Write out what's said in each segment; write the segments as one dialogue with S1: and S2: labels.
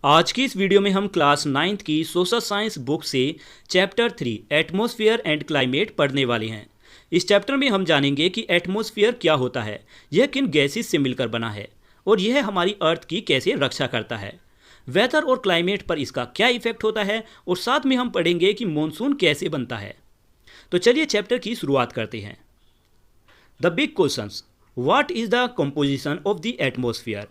S1: आज की इस वीडियो में हम क्लास 9th की सोशल साइंस बुक से चैप्टर 3 एटमॉस्फेयर एंड क्लाइमेट पढ़ने वाले हैं। इस चैप्टर में हम जानेंगे कि एटमॉस्फेयर क्या होता है, यह किन गैसेस से मिलकर बना है और यह हमारी अर्थ की कैसे रक्षा करता है। वेदर और क्लाइमेट पर इसका क्या इफेक्ट होता है और साथ में हम पढ़ेंगे कि मॉनसून कैसे बनता है। तो चलिए चैप्टर की शुरुआत करते हैं। The big questions, what is the composition of the atmosphere.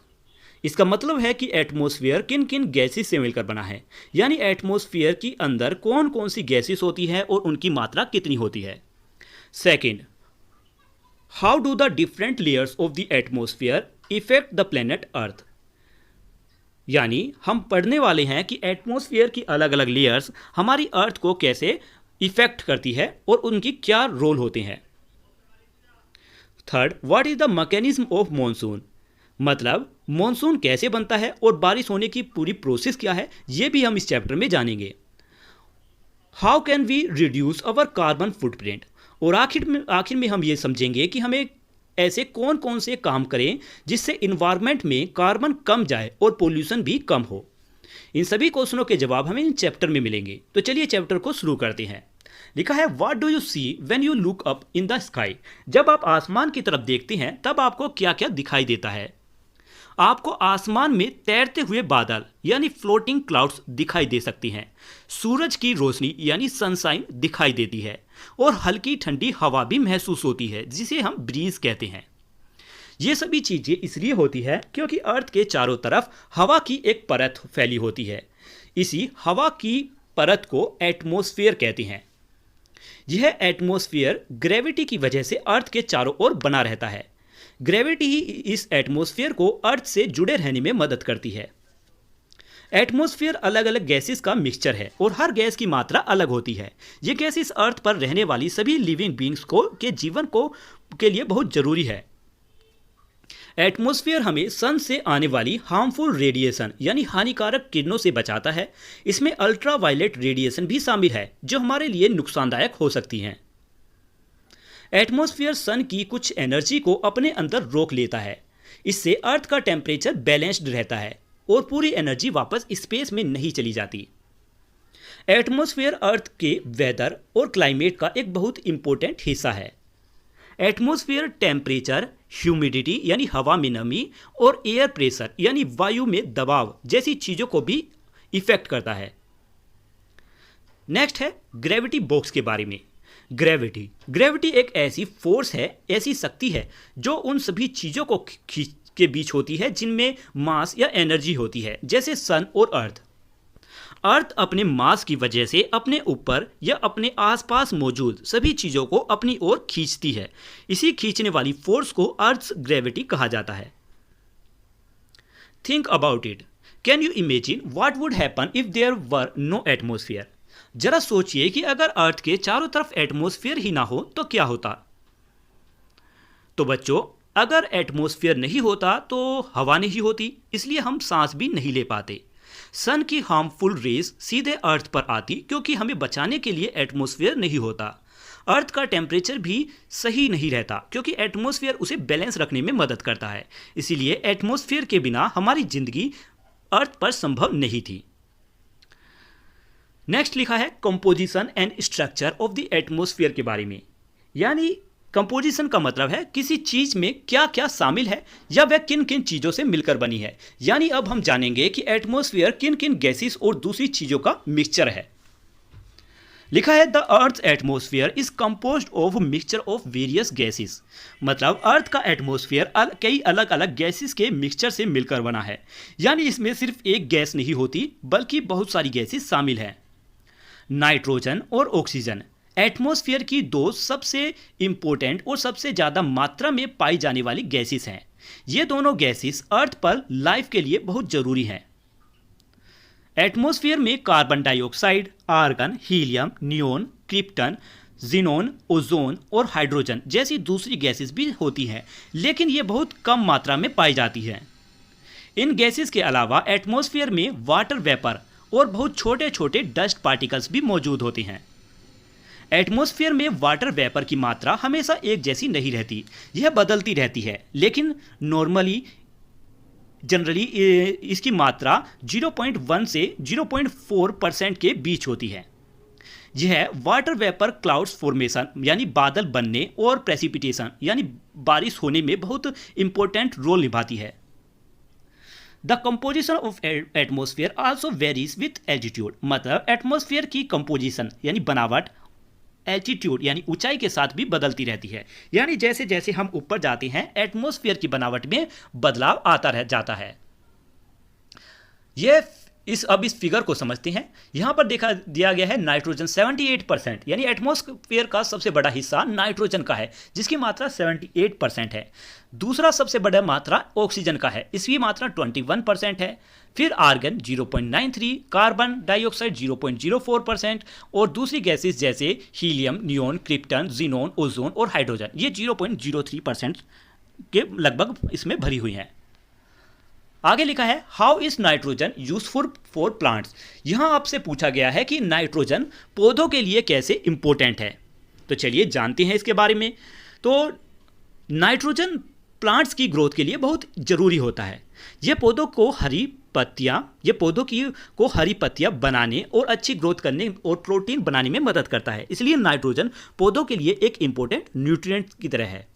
S1: इसका मतलब है कि एटमॉस्फेयर किन किन गैसेस से मिलकर बना है, यानी एटमॉस्फेयर के अंदर कौन कौन सी गैसेस होती है और उनकी मात्रा कितनी होती है। Second, how do the different layers of the atmosphere effect the planet earth. यानी हम पढ़ने वाले हैं कि एटमॉस्फेयर की अलग अलग लेयर्स हमारी अर्थ को कैसे इफेक्ट करती है और उनकी क्या रोल होते हैं। Third, what is the mechanism of monsoon, मतलब मॉनसून कैसे बनता है और बारिश होने की पूरी प्रोसेस क्या है, ये भी हम इस चैप्टर में जानेंगे। How can we reduce our carbon footprint, और आखिर में हम ये समझेंगे कि हमें ऐसे कौन कौन से काम करें जिससे इन्वायरमेंट में कार्बन कम जाए और पोल्यूशन भी कम हो। इन सभी क्वेश्चनों के जवाब हमें इन चैप्टर में मिलेंगे। तो चलिए चैप्टर को शुरू करते हैं। लिखा है, what do you see when you look up in the sky. जब आप आसमान की तरफ देखते हैं तब आपको क्या क्या दिखाई देता है। आपको आसमान में तैरते हुए बादल यानी फ्लोटिंग क्लाउड्स दिखाई दे सकती हैं, सूरज की रोशनी यानी सनशाइन दिखाई देती है और हल्की ठंडी हवा भी महसूस होती है जिसे हम ब्रीज कहते हैं। ये सभी चीज़ें इसलिए होती है क्योंकि अर्थ के चारों तरफ हवा की एक परत फैली होती है। इसी हवा की परत को एटमॉस्फेयर कहते हैं। यह एटमॉस्फेयर ग्रेविटी की वजह से अर्थ के चारों ओर बना रहता है। ग्रेविटी ही इस एटमॉस्फेयर को अर्थ से जुड़े रहने में मदद करती है। एटमॉस्फेयर अलग अलग गैसेस का मिक्सचर है और हर गैस की मात्रा अलग होती है। ये गैसेस अर्थ पर रहने वाली सभी लिविंग बींग्स के जीवन के लिए बहुत जरूरी है। एटमॉस्फेयर हमें सन से आने वाली हार्मफुल रेडिएशन यानी हानिकारक किरणों से बचाता है। इसमें अल्ट्रावायलेट रेडिएशन भी शामिल है जो हमारे लिए नुकसानदायक हो सकती हैं। एटमॉस्फेयर सन की कुछ एनर्जी को अपने अंदर रोक लेता है। इससे अर्थ का टेम्परेचर बैलेंस्ड रहता है और पूरी एनर्जी वापस स्पेस में नहीं चली जाती। एटमॉस्फेयर अर्थ के वेदर और क्लाइमेट का एक बहुत इंपॉर्टेंट हिस्सा है। एटमॉस्फेयर टेम्परेचर, ह्यूमिडिटी यानी हवा में नमी और एयर प्रेशर यानी वायु में दबाव जैसी चीज़ों को भी इफेक्ट करता है। नेक्स्ट है ग्रेविटी बॉक्स के बारे में। ग्रेविटी एक ऐसी फोर्स है, ऐसी शक्ति है जो उन सभी चीज़ों को के बीच होती है जिनमें मास या एनर्जी होती है, जैसे सन और अर्थ। अर्थ अपने मास की वजह से अपने ऊपर या अपने आसपास मौजूद सभी चीज़ों को अपनी ओर खींचती है। इसी खींचने वाली फोर्स को अर्थ ग्रेविटी कहा जाता है। Think about it, can you imagine what would happen if there were no atmosphere. जरा सोचिए कि अगर अर्थ के चारों तरफ एटमॉस्फेयर ही ना हो तो क्या होता। तो बच्चों, अगर एटमॉस्फेयर नहीं होता तो हवा नहीं होती, इसलिए हम सांस भी नहीं ले पाते। सन की हार्मफुल रेज सीधे अर्थ पर आती क्योंकि हमें बचाने के लिए एटमॉस्फेयर नहीं होता। अर्थ का टेम्परेचर भी सही नहीं रहता क्योंकि एटमॉस्फेयर उसे बैलेंस रखने में मदद करता है। इसीलिए एटमॉस्फेयर के बिना हमारी जिंदगी अर्थ पर संभव नहीं थी। नेक्स्ट लिखा है composition and structure of the atmosphere के बारे में। यानी कंपोजिशन का मतलब है किसी चीज में क्या क्या शामिल है या वह किन किन चीजों से मिलकर बनी है। यानी अब हम जानेंगे कि एटमॉस्फेयर किन किन गैसेस और दूसरी चीजों का मिक्सचर है। लिखा है, the earth atmosphere is composed of mixture of various gases, मतलब अर्थ का एटमॉस्फेयर कई अलग अलग गैसेस के मिक्सचर से मिलकर बना है। यानी इसमें सिर्फ एक गैस नहीं होती बल्कि बहुत सारी गैसेस शामिल हैं। नाइट्रोजन और ऑक्सीजन एटमॉस्फेयर की दो सबसे इंपॉर्टेंट और सबसे ज़्यादा मात्रा में पाई जाने वाली गैसेस हैं। ये दोनों गैसेस अर्थ पर लाइफ के लिए बहुत ज़रूरी हैं। एटमॉस्फेयर में carbon dioxide, argon, helium, neon, krypton, xenon, ozone और हाइड्रोजन जैसी दूसरी गैसेस भी होती हैं, लेकिन ये बहुत कम मात्रा में पाई जाती हैं। इन गैसेस के अलावा एटमॉस्फेयर में वाटर वेपर और बहुत छोटे छोटे डस्ट पार्टिकल्स भी मौजूद होते हैं। एटमॉस्फेयर में वाटर वेपर की मात्रा हमेशा एक जैसी नहीं रहती, यह बदलती रहती है, लेकिन नॉर्मली जनरली इसकी मात्रा 0.1 से 0.4% के बीच होती है। यह वाटर वेपर क्लाउड्स फॉर्मेशन यानी बादल बनने और प्रेसिपिटेशन यानी बारिश होने में बहुत इंपॉर्टेंट रोल निभाती है। The composition of atmosphere also varies with altitude, मतलब एटमॉस्फेयर की कंपोजिशन यानी बनावट एल्टीट्यूड यानी ऊंचाई के साथ भी बदलती रहती है। यानी जैसे जैसे हम ऊपर जाते हैं एटमॉस्फेयर की बनावट में बदलाव आता रह जाता है। यह अब इस फिगर को समझते हैं। यहाँ पर देखा दिया गया है नाइट्रोजन 78%, यानी एटमॉस्फेयर का सबसे बड़ा हिस्सा नाइट्रोजन का है जिसकी मात्रा 78% है। दूसरा सबसे बड़ा मात्रा ऑक्सीजन का है, इसकी मात्रा 21% है। फिर आर्गन 0.93, कार्बन डाइऑक्साइड 0.04% और दूसरी गैसेस जैसे helium, neon, krypton, xenon, ozone और हाइड्रोजन ये 0.03% के लगभग इसमें भरी हुई हैं। आगे लिखा है how is nitrogen useful for plants. यहां आपसे पूछा गया है कि नाइट्रोजन पौधों के लिए कैसे इंपॉर्टेंट है। तो चलिए जानते हैं इसके बारे में। तो नाइट्रोजन प्लांट्स की ग्रोथ के लिए बहुत ज़रूरी होता है। यह पौधों को हरी पत्तियां बनाने और अच्छी ग्रोथ करने और प्रोटीन बनाने में मदद करता है। इसलिए नाइट्रोजन पौधों के लिए एक इंपॉर्टेंट न्यूट्रिएंट की तरह है।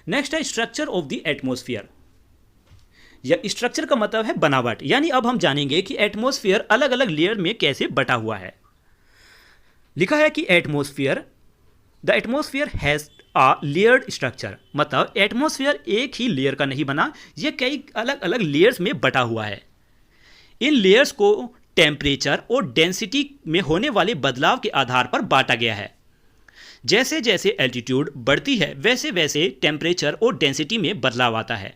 S1: नेक्स्ट है स्ट्रक्चर ऑफ द एटमॉस्फेयर। या स्ट्रक्चर का मतलब है बनावट, यानी अब हम जानेंगे कि एटमॉस्फेयर अलग अलग लेयर में कैसे बटा हुआ है। लिखा है कि the atmosphere has a layered structure, मतलब एटमॉस्फेयर एक ही लेयर का नहीं बना, यह कई अलग अलग लेयर्स में बटा हुआ है। इन लेयर्स को टेम्परेचर और डेंसिटी में होने वाले बदलाव के आधार पर बांटा गया है। जैसे जैसे एल्टीट्यूड बढ़ती है वैसे वैसे टेम्परेचर और डेंसिटी में बदलाव आता है।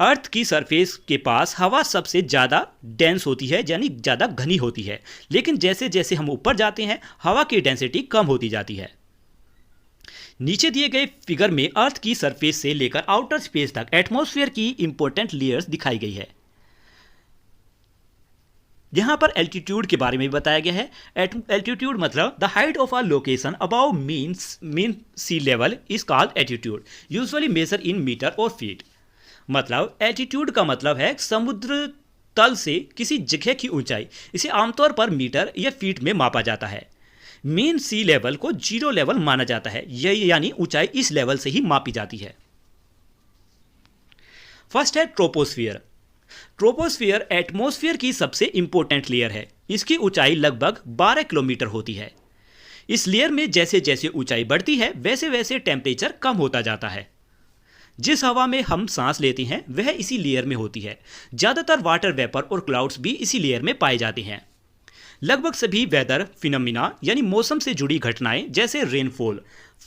S1: अर्थ की सरफेस के पास हवा सबसे ज़्यादा डेंस होती है, यानी ज़्यादा घनी होती है, लेकिन जैसे जैसे हम ऊपर जाते हैं हवा की डेंसिटी कम होती जाती है। नीचे दिए गए फिगर में अर्थ की सरफेस से लेकर आउटर स्पेस तक एटमॉस्फेयर की इंपॉर्टेंट लेयर्स दिखाई गई है। यहाँ पर एल्टीट्यूड के बारे में बताया गया है। एल्टीट्यूड मतलब the height of a location above mean sea level is called altitude, usually measure in metre और फीट। मतलब एल्टीट्यूड का मतलब है समुद्र तल से किसी जगह की ऊंचाई। इसे आमतौर पर मीटर या फीट में मापा जाता है। मीन सी लेवल को 0 लेवल माना जाता है, यानी ऊंचाई इस लेवल से ही मापी जाती है। फर्स्ट है ट्रोपोस्फियर। ट्रोपोस्फियर एटमॉस्फेयर की सबसे इंपॉर्टेंट लेयर है। इसकी ऊंचाई लगभग 12 किलोमीटर होती है। इस लेयर में जैसे जैसे ऊंचाई बढ़ती है वैसे वैसे टेम्परेचर कम होता जाता है। जिस हवा में हम सांस लेते हैं वह इसी लेयर में होती है। ज़्यादातर वाटर वेपर और क्लाउड्स भी इसी लेयर में पाए जाते हैं। लगभग सभी वेदर फिनोमिना यानी मौसम से जुड़ी घटनाएं जैसे रेनफॉल,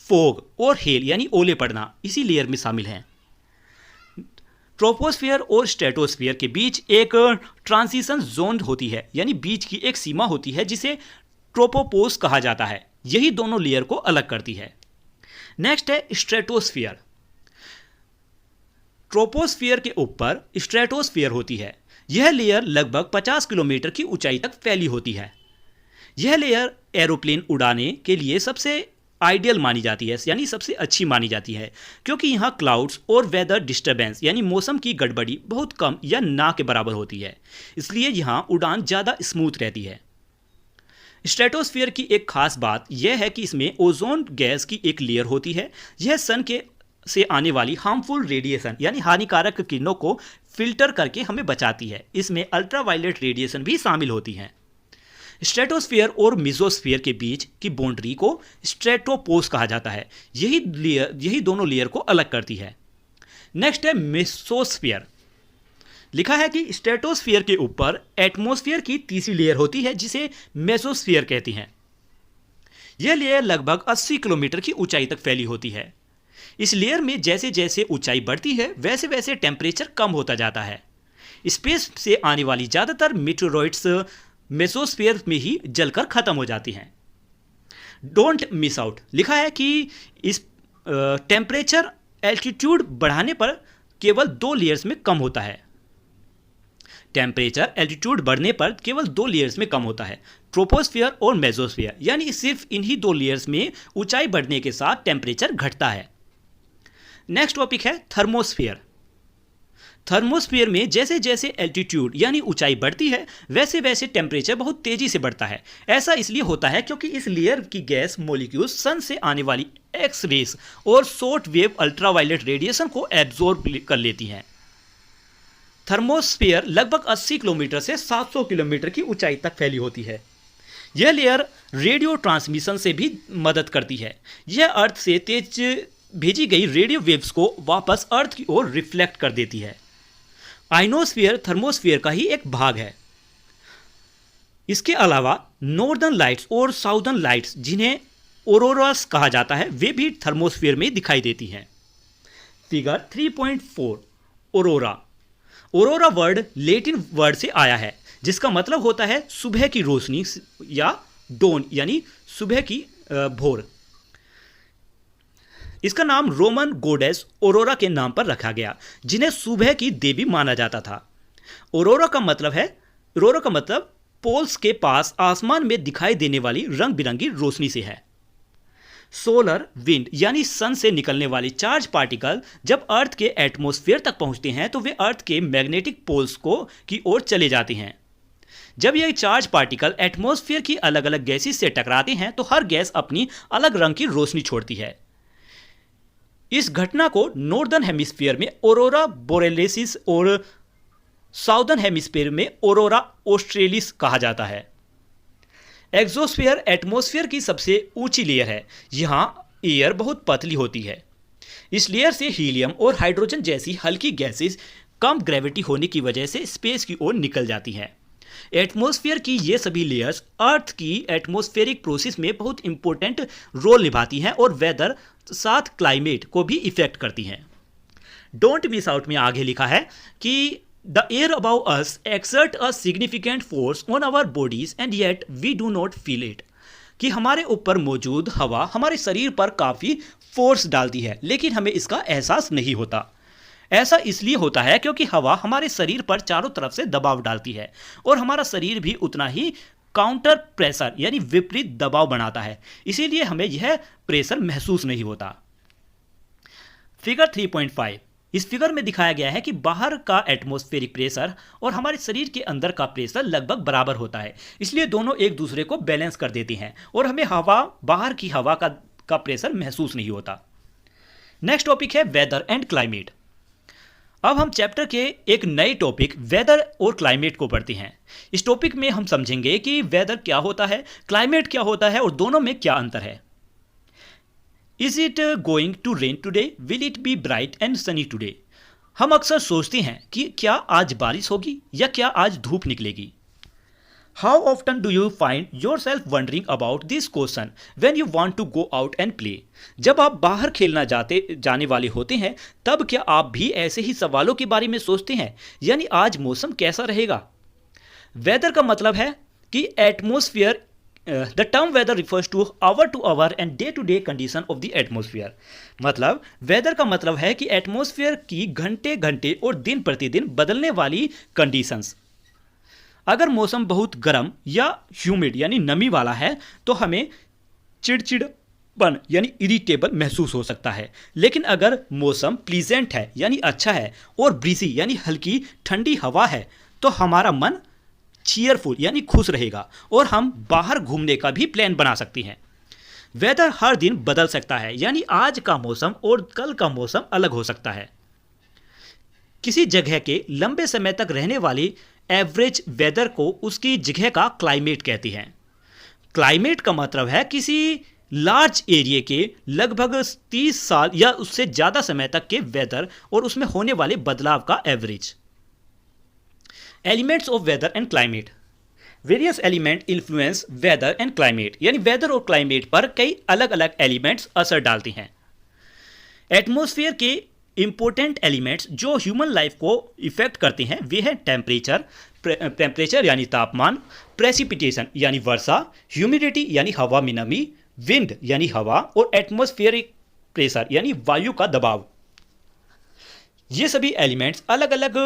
S1: फोग और हेल यानी ओले पड़ना इसी लेयर में शामिल हैं। ट्रोपोस्फियर और स्ट्रेटोस्फियर के बीच एक ट्रांजिशन जोन होती है, यानी बीच की एक सीमा होती है जिसे ट्रोपोपोज कहा जाता है। यही दोनों लेयर को अलग करती है। नेक्स्ट है स्ट्रेटोस्फियर। ट्रोपोस्फियर के ऊपर स्ट्रेटोस्फियर होती है। यह लेयर लगभग 50 किलोमीटर की ऊंचाई तक फैली होती है। यह लेयर एरोप्लेन उड़ाने के लिए सबसे आइडियल मानी जाती है, यानी सबसे अच्छी मानी जाती है, क्योंकि यहाँ क्लाउड्स और वेदर डिस्टर्बेंस यानी मौसम की गड़बड़ी बहुत कम या ना के बराबर होती है। इसलिए यहाँ उड़ान ज़्यादा स्मूथ रहती है। स्ट्रेटोस्फियर की एक खास बात यह है कि इसमें ओजोन गैस की एक लेयर होती है। यह सन के से आने वाली हार्मफुल रेडिएशन यानी हानिकारक किरणों को फिल्टर करके हमें बचाती है। इसमें अल्ट्रावायलेट रेडिएशन भी शामिल होती हैं। स्ट्रेटोस्फियर और मेसोस्फियर के बीच की बाउंड्री को स्ट्रेटोपोज कहा जाता है। यही दोनों लेयर को अलग करती है। नेक्स्ट है मेसोस्फियर। लिखा है कि स्ट्रेटोस्फियर के ऊपर एटमॉस्फेयर की तीसरी लेयर होती है जिसे मेसोस्फियर कहती हैं। यह लेयर लगभग 80 किलोमीटर की ऊंचाई तक फैली होती है। इस लेयर में जैसे जैसे ऊंचाई बढ़ती है वैसे वैसे टेम्परेचर कम होता जाता है। स्पेस से आने वाली ज़्यादातर मीटेरोइड्स मेसोस्फीयर में ही जलकर खत्म हो जाती हैं। Don't miss out. लिखा है कि इस टेम्परेचर एल्टीट्यूड बढ़ाने पर केवल 2 लेयर्स में कम होता है। टेम्परेचर एल्टीट्यूड बढ़ने पर केवल 2 लेयर्स में कम होता है, ट्रोपोस्फियर और मेसोस्फियर, यानी सिर्फ इन्हीं 2 लेयर्स में ऊंचाई बढ़ने के साथ टेम्परेचर घटता है। नेक्स्ट टॉपिक है थर्मोस्फियर। थर्मोस्फीयर में जैसे जैसे एल्टीट्यूड यानी ऊंचाई बढ़ती है वैसे वैसे टेम्परेचर बहुत तेजी से बढ़ता है। ऐसा इसलिए होता है क्योंकि इस लेयर की गैस मॉलिक्यूल्स सन से आने वाली एक्स रेस और शॉर्ट वेव अल्ट्रावायलेट रेडिएशन को एब्जॉर्ब कर लेती हैं। थर्मोस्फीयर लगभग 80 किलोमीटर से 700 किलोमीटर की ऊंचाई तक फैली होती है। यह लेयर रेडियो ट्रांसमिशन से भी मदद करती है। यह अर्थ से तेज भेजी गई रेडियो वेव्स को वापस अर्थ की ओर रिफ्लेक्ट कर देती है। आइनोस्फीयर थर्मोस्फीयर का ही एक भाग है। इसके अलावा नॉर्दर्न लाइट्स और साउदर्न लाइट्स, जिन्हें ऑरोरास कहा जाता है, वे भी थर्मोस्फीयर में दिखाई देती हैं। Figure 3.4 aurora. Aurora word Latin word से आया है जिसका मतलब होता है सुबह की रोशनी या डोन यानी सुबह की भोर। इसका नाम रोमन गोडेस ऑरोरा के नाम पर रखा गया, जिन्हें सुबह की देवी माना जाता था। ऑरोरा का मतलब पोल्स के पास आसमान में दिखाई देने वाली रंग बिरंगी रोशनी से है। सोलर विंड यानी सन से निकलने वाली चार्ज पार्टिकल जब अर्थ के एटमॉस्फेयर तक पहुंचते हैं तो वे अर्थ के मैग्नेटिक पोल्स की ओर चले जाते हैं। जब ये चार्ज पार्टिकल एटमॉस्फेयर की अलग अलग गैसेस से टकराते हैं तो हर गैस अपनी अलग रंग की रोशनी छोड़ती है। इस घटना को नॉर्दर्न हेमिस्फीयर में ऑरोरा बोरेलिस और साउदर्न हेमिस्फीयर में ऑरोरा ऑस्ट्रेलिस कहा जाता है। एक्सोस्फीयर एटमॉस्फेयर की सबसे ऊंची लेयर है। यहाँ एयर बहुत पतली होती है। इस लेयर से हीलियम और हाइड्रोजन जैसी हल्की गैसेस कम ग्रेविटी होने की वजह से स्पेस की ओर निकल जाती हैं। एटमॉस्फेयर की ये सभी लेयर्स अर्थ की एटमॉस्फेरिक प्रोसेस में बहुत इंपॉर्टेंट रोल निभाती हैं और वेदर साथ क्लाइमेट को भी इफेक्ट करती हैं। डोंट मिस आउट में आगे लिखा है कि the air above us exert a significant force on our bodies and yet we do not feel it. कि हमारे ऊपर मौजूद हवा हमारे शरीर पर काफ़ी फोर्स डालती है लेकिन हमें इसका एहसास नहीं होता। ऐसा इसलिए होता है क्योंकि हवा हमारे शरीर पर चारों तरफ से दबाव डालती है और हमारा शरीर भी उतना ही काउंटर प्रेशर यानी विपरीत दबाव बनाता है, इसीलिए हमें यह प्रेशर महसूस नहीं होता। फिगर 3.5 इस फिगर में दिखाया गया है कि बाहर का एटमॉस्फेरिक प्रेशर और हमारे शरीर के अंदर का प्रेशर लगभग बराबर होता है, इसलिए दोनों एक दूसरे को बैलेंस कर देते हैं और हमें बाहर की हवा का प्रेशर महसूस नहीं होता। नेक्स्ट टॉपिक है वेदर एंड क्लाइमेट। अब हम चैप्टर के एक नए टॉपिक वेदर और क्लाइमेट को पढ़ते हैं। इस टॉपिक में हम समझेंगे कि वेदर क्या होता है, क्लाइमेट क्या होता है और दोनों में क्या अंतर है। Is it going to rain today, will it be bright and sunny today. हम अक्सर सोचते हैं कि क्या आज बारिश होगी या क्या आज धूप निकलेगी। How often do you find yourself wondering about this question when you want to go out and play. जब आप बाहर खेलना जाने वाले होते हैं तब क्या आप भी ऐसे ही सवालों के बारे में सोचते हैं, यानी आज मौसम कैसा रहेगा। वेदर का मतलब है कि atmosphere. The term weather refers to hour and day to day condition of the atmosphere. मतलब वेदर का मतलब है कि एटमॉस्फेयर की घंटे घंटे और दिन प्रतिदिन बदलने वाली कंडीशंस। अगर मौसम बहुत गर्म या ह्यूमिड यानी नमी वाला है तो हमें चिड़चिड़पन यानी इरिटेबल महसूस हो सकता है, लेकिन अगर मौसम प्लीजेंट है यानी अच्छा है और ब्रीजी यानी हल्की ठंडी हवा है तो हमारा मन चीयरफुल यानी खुश रहेगा और हम बाहर घूमने का भी प्लान बना सकते हैं। वेदर हर दिन बदल सकता है, यानी आज का मौसम और कल का मौसम अलग हो सकता है। किसी जगह के लंबे समय तक रहने वाली एवरेज वेदर को उसकी जगह का क्लाइमेट कहते हैं। क्लाइमेट का मतलब है किसी लार्ज एरिया के लगभग 30 साल या उससे ज़्यादा समय तक के वेदर और उसमें होने वाले बदलाव का average. Elements of weather and climate. Various element influence weather and climate, यानी वेदर और क्लाइमेट पर कई अलग अलग एलिमेंट्स असर डालते हैं। एटमॉस्फेयर के इंपॉर्टेंट एलिमेंट्स जो ह्यूमन लाइफ को इफेक्ट करते हैं वे हैं टेम्परेचर यानी तापमान, प्रेसिपिटेशन यानी वर्षा, ह्यूमिडिटी यानी हवा में नमी, विंड यानी हवा और एटमॉस्फेरिक प्रेशर यानी वायु का दबाव। ये सभी एलिमेंट्स अलग अलग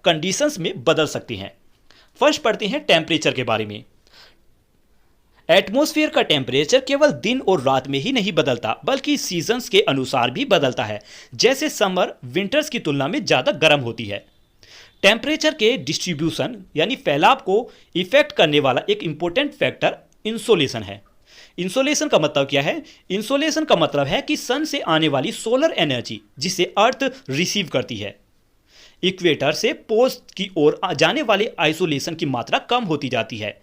S1: कंडीशंस में बदल सकते हैं। फर्स्ट पढ़ते हैं टेम्परेचर के बारे में। एटमॉस्फेयर का टेम्परेचर केवल दिन और रात में ही नहीं बदलता बल्कि सीजन्स के अनुसार भी बदलता है। जैसे समर विंटर्स की तुलना में ज़्यादा गर्म होती है टेम्परेचर के डिस्ट्रीब्यूशन यानी फैलाव को इफेक्ट करने वाला एक इंपॉर्टेंट फैक्टर इंसोलेशन है। इंसोलेशन का मतलब क्या है? इंसोलेशन का मतलब है कि सन से आने वाली सोलर एनर्जी जिसे अर्थ रिसीव करती है। इक्वेटर से पोल्स की ओर जाने वाले आइसोलेशन की मात्रा कम होती जाती है।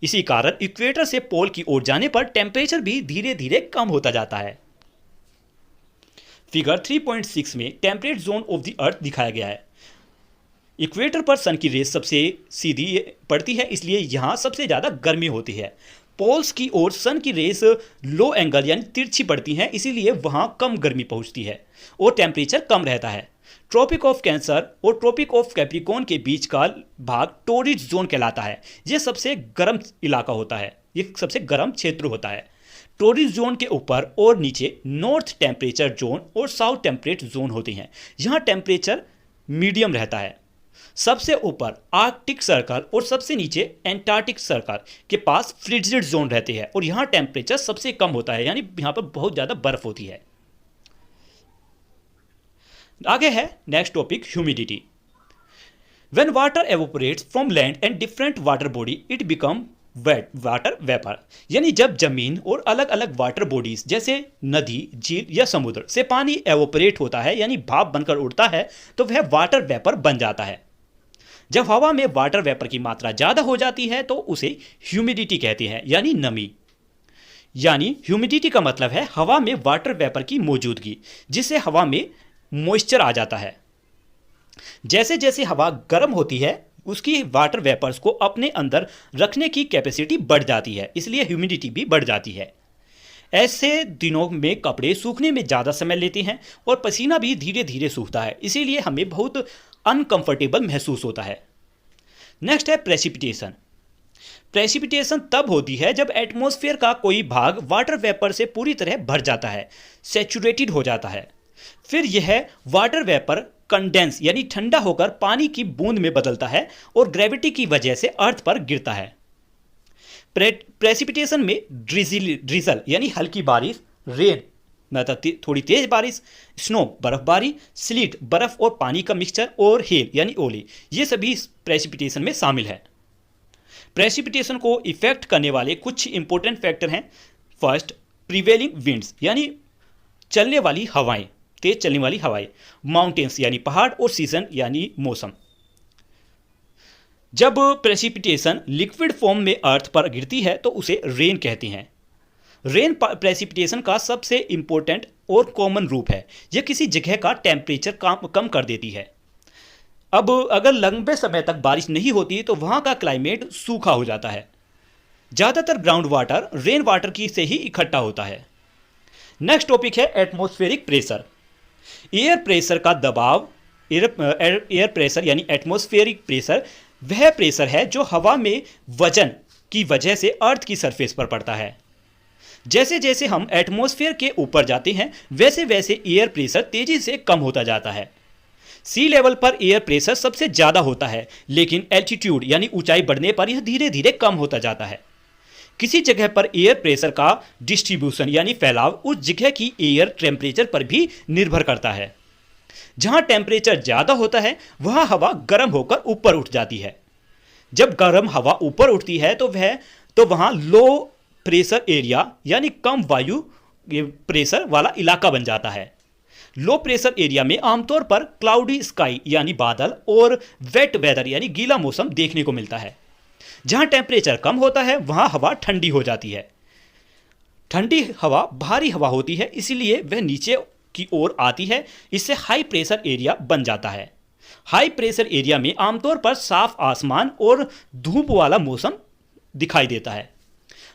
S1: इसी कारण इक्वेटर से पोल की ओर जाने पर टेम्परेचर भी धीरे धीरे कम होता जाता है। फिगर 3.6 में temperate zone of the earth दिखाया गया है। इक्वेटर पर सन की रेस सबसे सीधी पड़ती है, इसलिए यहां सबसे ज़्यादा गर्मी होती है। पोल्स की ओर सन की रेस लो एंगल यानी तिरछी पड़ती हैं, इसीलिए वहां कम गर्मी पहुंचती है और टेम्परेचर कम रहता है। ट्रॉपिक ऑफ कैंसर और ट्रॉपिक ऑफ कैप्रिकॉर्न के बीच का भाग टोरिड जोन कहलाता है। यह सबसे गर्म इलाका होता है, यह सबसे गर्म क्षेत्र होता है। टोरिड जोन के ऊपर और नीचे नॉर्थ टेम्परेचर जोन और साउथ टेम्परेट जोन होते हैं। यहाँ टेम्परेचर मीडियम रहता है। सबसे ऊपर आर्कटिक सर्कल और सबसे नीचे एंटार्क्टिक सर्कल के पास फ्रिजिड जोन रहते हैं और यहाँ टेम्परेचर सबसे कम होता है, यानी यहाँ पर बहुत ज़्यादा बर्फ होती है। आगे है next topic, humidity. When water evaporates from land and different water body it become wait water vapour, यानी जब जमीन और अलग अलग वाटर बॉडीज जैसे नदी, झील या समुद्र से पानी एवोपरेट होता है यानी भाप बनकर उड़ता है तो वह वाटर वेपर बन जाता है। जब हवा में वाटर वेपर की मात्रा ज़्यादा हो जाती है तो उसे ह्यूमिडिटी कहते हैं यानी नमी। यानी ह्यूमिडिटी का मतलब है हवा में वाटर वेपर की मौजूदगी, जिससे हवा में मॉइस्चर आ जाता है। जैसे जैसे हवा गर्म होती है उसकी वाटर वेपर्स को अपने अंदर रखने की कैपेसिटी बढ़ जाती है, इसलिए ह्यूमिडिटी भी बढ़ जाती है। ऐसे दिनों में कपड़े सूखने में ज़्यादा समय लेते हैं और पसीना भी धीरे धीरे सूखता है, इसीलिए हमें बहुत अनकंफर्टेबल महसूस होता है। नेक्स्ट है प्रेसिपिटेशन। प्रेसिपिटेशन तब होती है जब एटमॉस्फेयर का कोई भाग वाटर वेपर से पूरी तरह भर जाता है, सैचुरेटेड हो जाता है। फिर यह वाटर वेपर कंडेंस यानी ठंडा होकर पानी की बूंद में बदलता है और ग्रेविटी की वजह से अर्थ पर गिरता है। प्रेसिपिटेशन में ड्रिजल यानी हल्की बारिश, रेन मतलब थोड़ी तेज बारिश, स्नो बर्फबारी, स्लीट बर्फ और पानी का मिक्सचर और हेल यानी ओले, ये सभी प्रेसिपिटेशन में शामिल है। प्रेसिपिटेशन को इफेक्ट करने वाले कुछ इंपॉर्टेंट फैक्टर हैं। फर्स्ट, प्रिवेलिंग विंड्स यानी चलने वाली हवाएं, तेज चलने वाली हवाएं, माउंटेन्स यानी पहाड़ और सीजन यानी मौसम। जब प्रेसिपिटेशन लिक्विड फॉर्म में अर्थ पर गिरती है तो उसे रेन कहते हैं। रेन प्रेसिपिटेशन का सबसे इंपॉर्टेंट और कॉमन रूप है। यह किसी जगह का टेम्परेचर कम कर देती है। अब अगर लंबे समय तक बारिश नहीं होती तो वहाँ का क्लाइमेट सूखा हो जाता है। ज़्यादातर ग्राउंड वाटर रेन वाटर की से ही इकट्ठा होता है। नेक्स्ट टॉपिक है एटमॉस्फेरिक प्रेशर। एयर प्रेशर का दबाव, एयर प्रेशर यानी एटमॉस्फेरिक प्रेशर वह प्रेशर है जो हवा में वजन की वजह से अर्थ की सरफेस पर पड़ता है। जैसे जैसे हम एटमॉस्फेयर के ऊपर जाते हैं वैसे वैसे एयर प्रेशर तेजी से कम होता जाता है। सी लेवल पर एयर प्रेशर सबसे ज़्यादा होता है, लेकिन एल्टीट्यूड यानी ऊंचाई बढ़ने पर यह धीरे धीरे कम होता जाता है। किसी जगह पर एयर प्रेशर का डिस्ट्रीब्यूशन यानी फैलाव उस जगह की एयर टेम्परेचर पर भी निर्भर करता है। जहां टेम्परेचर ज़्यादा होता है वहां हवा गर्म होकर ऊपर उठ जाती है। जब गर्म हवा ऊपर उठती है तो वहां लो प्रेशर एरिया यानी कम वायु प्रेशर वाला इलाका बन जाता है। लो प्रेशर एरिया में आमतौर पर क्लाउडी स्काई यानी बादल और वेट वेदर यानी गीला मौसम देखने को मिलता है। जहां टेम्परेचर कम होता है वहां हवा ठंडी हो जाती है। ठंडी हवा भारी हवा होती है, इसलिए वह नीचे की ओर आती है। इससे हाई प्रेशर एरिया बन जाता है। हाई प्रेशर एरिया में आमतौर पर साफ आसमान और धूप वाला मौसम दिखाई देता है।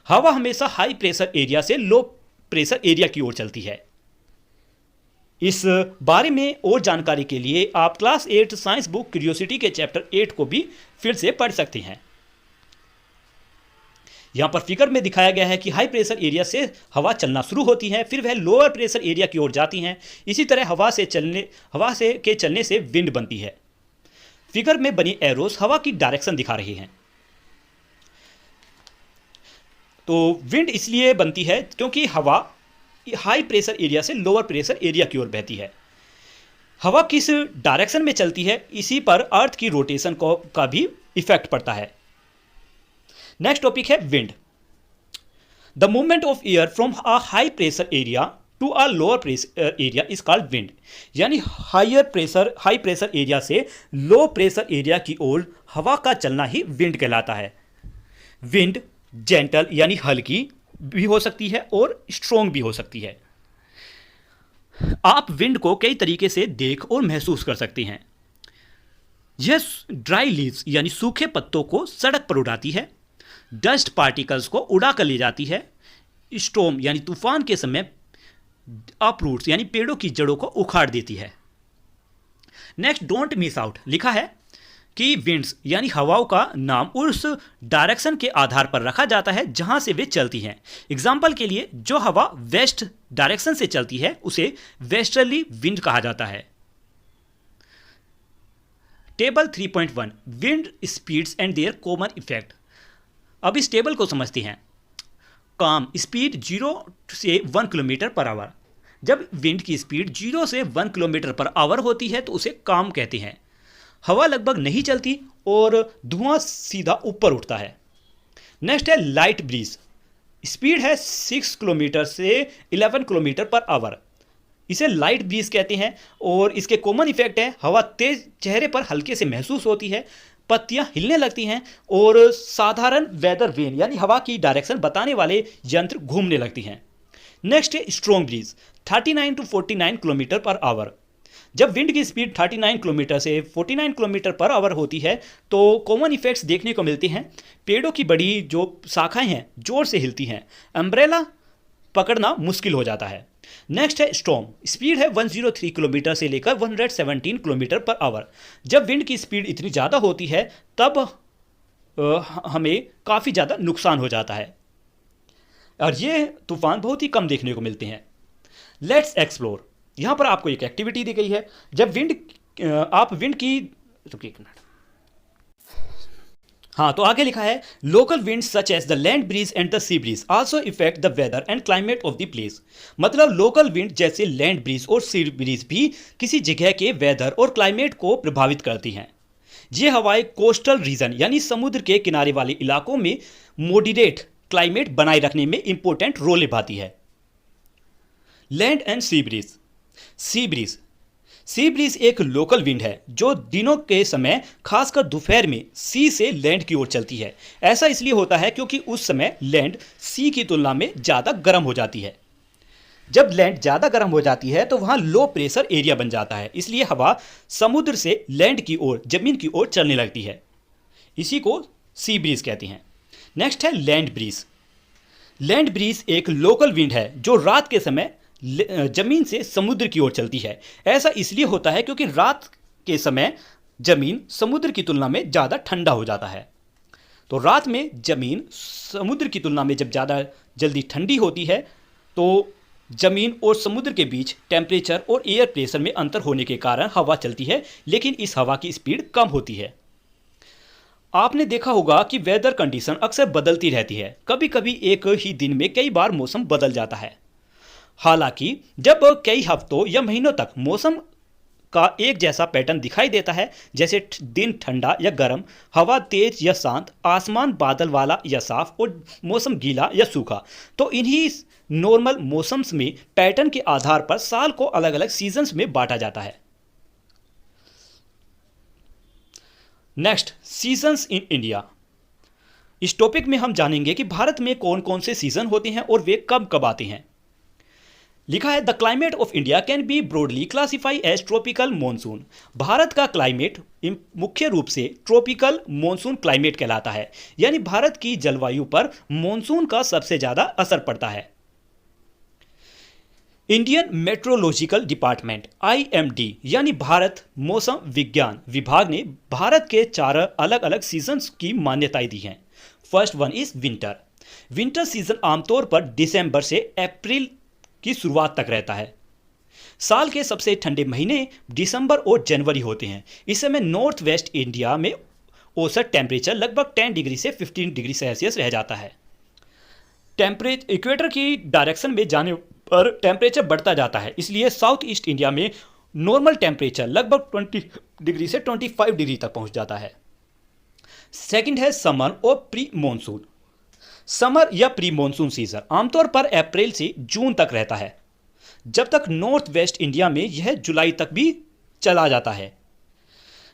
S1: हवा हमेशा हाई प्रेशर एरिया से लो प्रेशर एरिया की ओर चलती है। इस बारे में और जानकारी के लिए आप क्लास 8 साइंस बुक क्यूरियोसिटी के चैप्टर 8 को भी फिर से पढ़ सकते हैं। यहाँ पर फिगर में दिखाया गया है कि हाई प्रेशर एरिया से हवा चलना शुरू होती है, फिर वह लोअर प्रेशर एरिया की ओर जाती हैं। इसी तरह हवा के चलने से विंड बनती है। फिगर में बनी एरोस हवा की डायरेक्शन दिखा रही हैं। तो विंड इसलिए बनती है क्योंकि हवा हाई प्रेशर एरिया से लोअर प्रेशर एरिया की ओर बहती है। हवा किस डायरेक्शन में चलती है इसी पर अर्थ की रोटेशन को का भी इफेक्ट पड़ता है। नेक्स्ट टॉपिक है wind. The movement of air from a high pressure area to a lower pressure area is called wind. यानी हाई प्रेशर एरिया से लो प्रेशर एरिया की ओर हवा का चलना ही विंड कहलाता है। विंड जेंटल यानी हल्की भी हो सकती है और स्ट्रोंग भी हो सकती है। आप विंड को कई तरीके से देख और महसूस कर सकते हैं। यह ड्राई लीव्स यानी सूखे पत्तों को सड़क पर उड़ाती है, डस्ट पार्टिकल्स को उड़ा कर ले जाती है, स्टॉर्म यानी तूफान के समय अपरूट्स यानी पेड़ों की जड़ों को उखाड़ देती है। नेक्स्ट डोंट मिस आउट लिखा है कि विंड्स यानी हवाओं का नाम उस डायरेक्शन के आधार पर रखा जाता है जहां से वे चलती हैं। एग्जाम्पल के लिए जो हवा वेस्ट डायरेक्शन से चलती है उसे वेस्टर्ली विंड कहा जाता है। Table 3.1 wind speeds and their common effect. अब इस टेबल को समझते हैं। काम स्पीड 0 से 1 किलोमीटर पर आवर। जब विंड की स्पीड 0 से 1 किलोमीटर पर आवर होती है तो उसे काम कहते हैं। हवा लगभग नहीं चलती और धुआं सीधा ऊपर उठता है। नेक्स्ट है लाइट ब्रीज। स्पीड है 6 किलोमीटर से 11 किलोमीटर पर आवर। इसे लाइट ब्रीज कहते हैं और इसके कॉमन इफेक्ट है हवा तेज चेहरे पर हल्के से महसूस होती है, पत्तियां हिलने लगती हैं और साधारण वेदर वेन यानी हवा की डायरेक्शन बताने वाले यंत्र घूमने लगती हैं। नेक्स्ट है strong breeze 39 to 49 kilometre per hour. जब विंड की स्पीड 39 किलोमीटर से 49 किलोमीटर पर आवर होती है तो कॉमन इफेक्ट्स देखने को मिलते हैं। पेड़ों की बड़ी जो शाखाएं हैं जोर से हिलती हैं, अम्ब्रेला पकड़ना मुश्किल हो जाता है। नेक्स्ट है स्टॉर्म। स्पीड है 103 किलोमीटर से लेकर 117 किलोमीटर पर आवर। जब विंड की स्पीड इतनी ज़्यादा होती है तब हमें काफ़ी ज़्यादा नुकसान हो जाता है और ये तूफान बहुत ही कम देखने को मिलते हैं। Let's explore. यहाँ पर आपको एक एक्टिविटी दी गई है। जब आप विंड की रुकिए एक मिनट। हाँ, तो आगे लिखा है local winds such as the land breeze and the sea breeze also effect the weather and climate of the place. मतलब लोकल विंड जैसे लैंड ब्रीज और सी ब्रीज भी किसी जगह के वेदर और क्लाइमेट को प्रभावित करती हैं। ये हवाएं कोस्टल रीजन यानी समुद्र के किनारे वाले इलाकों में मॉडरेट क्लाइमेट बनाए रखने में इंपॉर्टेंट रोल निभाती है। Land and sea breeze. Sea breeze एक लोकल विंड है जो दिनों के समय खासकर दोपहर में सी से लैंड की ओर चलती है। ऐसा इसलिए होता है क्योंकि उस समय लैंड सी की तुलना में ज़्यादा गर्म हो जाती है। जब लैंड ज़्यादा गर्म हो जाती है तो वहाँ लो प्रेशर एरिया बन जाता है, इसलिए हवा समुद्र से लैंड की ओर जमीन की ओर चलने लगती है। इसी को सी ब्रीज कहते हैं। नेक्स्ट है लैंड ब्रीज। लैंड ब्रीज एक लोकल विंड है जो रात के समय जमीन से समुद्र की ओर चलती है। ऐसा इसलिए होता है क्योंकि रात के समय जमीन समुद्र की तुलना में ज़्यादा ठंडा हो जाता है। तो रात में जमीन समुद्र की तुलना में जब ज़्यादा जल्दी ठंडी होती है तो जमीन और समुद्र के बीच टेम्परेचर और एयर प्रेशर में अंतर होने के कारण हवा चलती है, लेकिन इस हवा की स्पीड कम होती है। आपने देखा होगा कि वेदर कंडीशन अक्सर बदलती रहती है। कभी कभी एक ही दिन में कई बार मौसम बदल जाता है। हालांकि जब कई हफ्तों या महीनों तक मौसम का एक जैसा पैटर्न दिखाई देता है, जैसे दिन ठंडा या गर्म, हवा तेज या शांत, आसमान बादल वाला या साफ और मौसम गीला या सूखा, तो इन्हीं नॉर्मल मौसम्स में पैटर्न के आधार पर साल को अलग अलग सीजन्स में बांटा जाता है। Next, seasons in India. इस टॉपिक में हम जानेंगे कि भारत में कौन कौन से सीजन होते हैं और वे कब कब आते हैं। लिखा है the climate of India can be broadly classify as tropical monsoon. Bharat का क्लाइमेट मुख्य रूप से ट्रॉपिकल मॉनसून क्लाइमेट कहलाता है, यानी भारत की जलवायु पर मॉनसून का सबसे ज़्यादा असर पड़ता है। इंडियन मेट्रोलॉजिकल डिपार्टमेंट IMD यानी भारत मौसम विज्ञान विभाग ने भारत के 4 अलग अलग सीजन्स की मान्यताएं दी हैं। First one is winter. Winter season आमतौर पर दिसंबर से अप्रैल की शुरुआत तक रहता है। साल के सबसे ठंडे महीने दिसंबर और जनवरी होते हैं। इस समय नॉर्थ वेस्ट इंडिया में औसत टेम्परेचर लगभग 10 डिग्री से 15 डिग्री सेल्सियस रह जाता है। टेम्परेचर इक्वेटर की डायरेक्शन में जाने पर टेम्परेचर बढ़ता जाता है, इसलिए साउथ ईस्ट इंडिया में नॉर्मल टेम्परेचर लगभग 20 डिग्री से 25 डिग्री तक पहुंच जाता है। सेकंड है समर और प्री मॉनसून। समर या प्री मॉनसून सीजन आमतौर पर अप्रैल से जून तक रहता है, जब तक नॉर्थ वेस्ट इंडिया में यह जुलाई तक भी चला जाता है।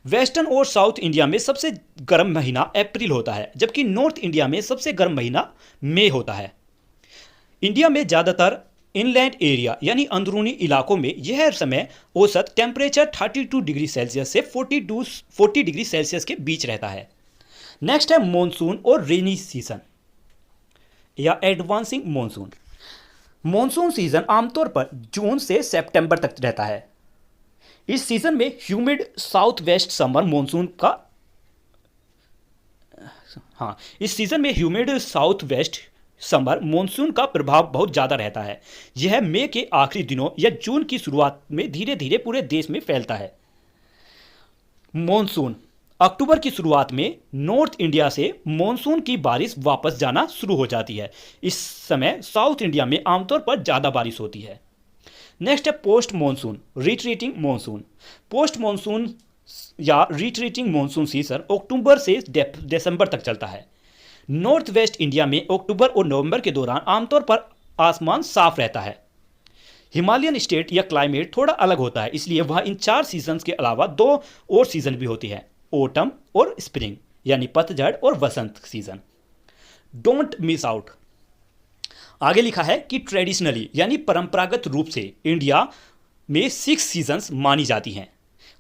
S1: वेस्टर्न और साउथ इंडिया में सबसे गर्म महीना अप्रैल होता है, जबकि नॉर्थ इंडिया में सबसे गर्म महीना मई होता है। इंडिया में ज़्यादातर इनलैंड एरिया यानी अंदरूनी इलाकों में यह समय औसत टेम्परेचर 32 डिग्री सेल्सियस से 40 डिग्री सेल्सियस के बीच रहता है। नेक्स्ट है मॉनसून और रेनी सीजन या एडवांसिंग मॉनसून। मॉनसून सीजन आमतौर पर जून से सितंबर तक रहता है। इस सीजन में humid south west summer monsoon का इस सीजन में humid south west summer monsoon का प्रभाव बहुत ज़्यादा रहता है। यह मई के आखिरी दिनों या जून की शुरुआत में धीरे धीरे पूरे देश में फैलता है। मॉनसून अक्टूबर की शुरुआत में नॉर्थ इंडिया से मॉनसून की बारिश वापस जाना शुरू हो जाती है। इस समय साउथ इंडिया में आमतौर पर ज़्यादा बारिश होती है। नेक्स्ट है post monsoon retreating monsoon. Post monsoon या रिट्रीटिंग मॉनसून सीजन अक्टूबर से दिसंबर तक चलता है। नॉर्थ वेस्ट इंडिया में अक्टूबर और नवंबर के दौरान आमतौर पर आसमान साफ रहता है। हिमालयन स्टेट या क्लाइमेट थोड़ा अलग होता है, इसलिए वहाँ इन 4 सीजन्स के अलावा 2 और सीजन भी होती है, ऑटम और स्प्रिंग यानी पतझड़ और वसंत सीजन। Don't miss out. आगे लिखा है कि ट्रेडिशनली यानी परंपरागत रूप से इंडिया में 6 सीजन्स मानी जाती हैं।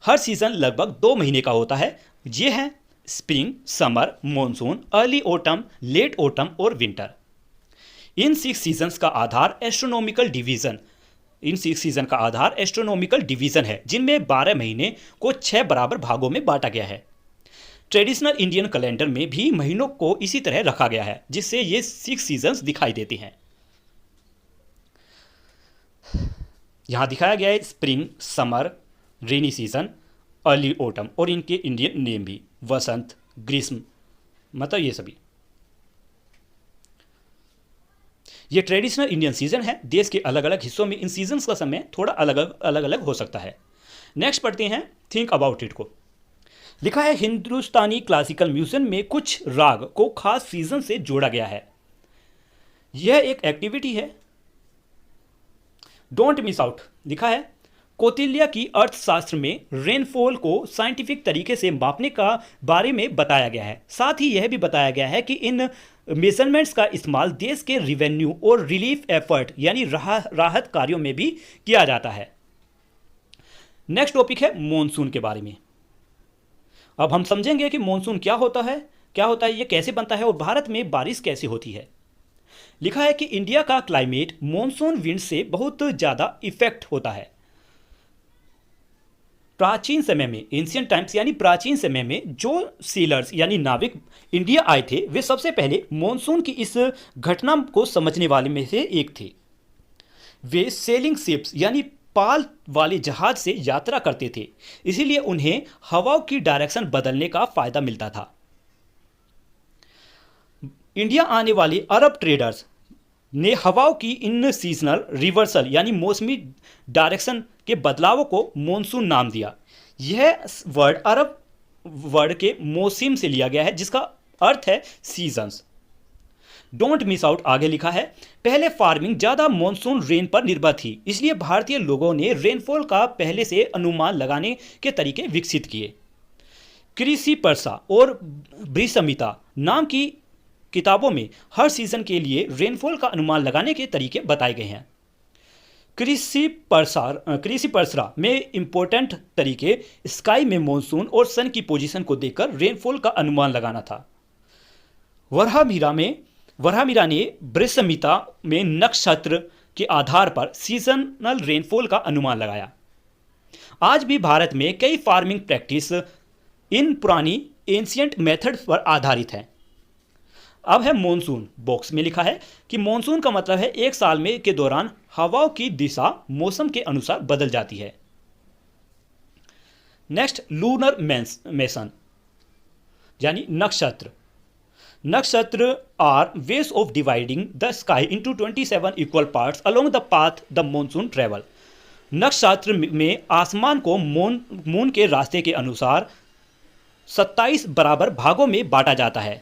S1: हर सीजन लगभग 2 महीने का होता है। ये हैं spring, summer, monsoon, early autumn, late autumn और विंटर। इन 6 सीजन्स का आधार एस्ट्रोनॉमिकल डिवीजन है, जिनमें 12 महीने को 6 बराबर भागों में बांटा गया है। ट्रेडिशनल इंडियन कैलेंडर में भी महीनों को इसी तरह रखा गया है, जिससे ये 6 सीजन्स दिखाई देती हैं। यहां दिखाया गया है spring, summer, rainy season, early autumn और इनके इंडियन नेम भी वसंत, ग्रीष्म, मतलब ये सभी। ये ट्रेडिशनल इंडियन सीजन है। देश के अलग अलग हिस्सों में इन सीजन्स का समय थोड़ा अलग अलग हो सकता है। नेक्स्ट पढ़ते हैं थिंक अबाउट इट को। लिखा है हिंदुस्तानी क्लासिकल म्यूजिक में कुछ राग को खास सीजन से जोड़ा गया है। यह एक एक्टिविटी है। डोंट मिस आउट लिखा है कौटिल्य की अर्थशास्त्र में रेनफॉल को साइंटिफिक तरीके से मापने का बारे में बताया गया है। साथ ही यह भी बताया गया है कि इन मेजरमेंट्स का इस्तेमाल देश के रिवेन्यू और रिलीफ एफर्ट यानी राहत कार्यों में भी किया जाता है। नेक्स्ट टॉपिक है मॉनसून के बारे में। अब हम समझेंगे कि मॉनसून क्या होता है, ये कैसे बनता है और भारत में बारिश कैसे होती है। लिखा है कि इंडिया का क्लाइमेट मॉनसून विंड से बहुत ज़्यादा इफेक्ट होता है। प्राचीन समय में एंशियंट टाइम्स यानी प्राचीन समय में जो सेलर्स यानी नाविक इंडिया आए थे, वे सबसे पहले मॉनसून की इस घटना को समझने वाले में से एक थे। वे सेलिंग शिप्स यानी पाल वाले जहाज से यात्रा करते थे, इसीलिए उन्हें हवाओं की डायरेक्शन बदलने का फायदा मिलता था। इंडिया आने वाले अरब ट्रेडर्स ने हवाओं की इन सीजनल रिवर्सल यानी मौसमी डायरेक्शन के बदलावों को मॉनसून नाम दिया। यह वर्ड अरब वर्ड के मौसम से लिया गया है, जिसका अर्थ है सीजन्स। डोंट मिस आउट आगे लिखा है पहले फार्मिंग ज़्यादा मॉनसून रेन पर निर्भर थी, इसलिए भारतीय लोगों ने रेनफॉल का पहले से अनुमान लगाने के तरीके विकसित किए। कृषि परसा और भृसमिता नाम की किताबों में हर सीजन के लिए रेनफॉल का अनुमान लगाने के तरीके बताए गए हैं। कृषि परसरा में इंपॉर्टेंट तरीके स्काई में मॉनसून और सन की पोजीशन को देखकर रेनफॉल का अनुमान लगाना था। वराहमिरा ने भृसमिता में नक्षत्र के आधार पर सीजनल रेनफॉल का अनुमान लगाया। आज भी भारत में कई फार्मिंग प्रैक्टिस इन पुरानी एंशियंट मेथड्स पर आधारित है। अब है मॉनसून। बॉक्स में लिखा है कि मॉनसून का मतलब है एक साल में के दौरान हवाओं की दिशा मौसम के अनुसार बदल जाती है। नेक्स्ट लूनर मेसन यानी नक्षत्र are ways of dividing the sky into 27 equal parts along the path the monsoon travel. नक्षत्र में आसमान को मून के रास्ते के अनुसार 27 बराबर भागों में बांटा जाता है।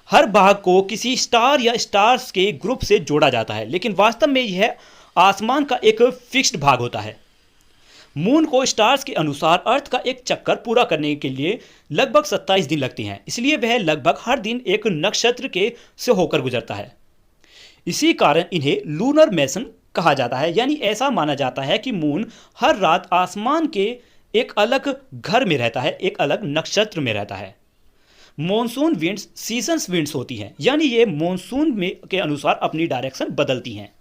S1: हर भाग को किसी स्टार या स्टार्स के ग्रुप से जोड़ा जाता है, लेकिन वास्तव में यह आसमान का एक फिक्स्ड भाग होता है। मून को स्टार्स के अनुसार अर्थ का एक चक्कर पूरा करने के लिए लगभग 27 दिन लगती हैं, इसलिए वह लगभग हर दिन एक नक्षत्र के से होकर गुजरता है। इसी कारण इन्हें लूनर मैसन कहा जाता है, यानी ऐसा माना जाता है कि मून हर रात आसमान के एक अलग घर में रहता है, एक अलग नक्षत्र में रहता है। मॉनसून विंड्स सीजन्स विंड्स होती हैं, यानी ये मॉनसून में के अनुसार अपनी डायरेक्शन बदलती हैं।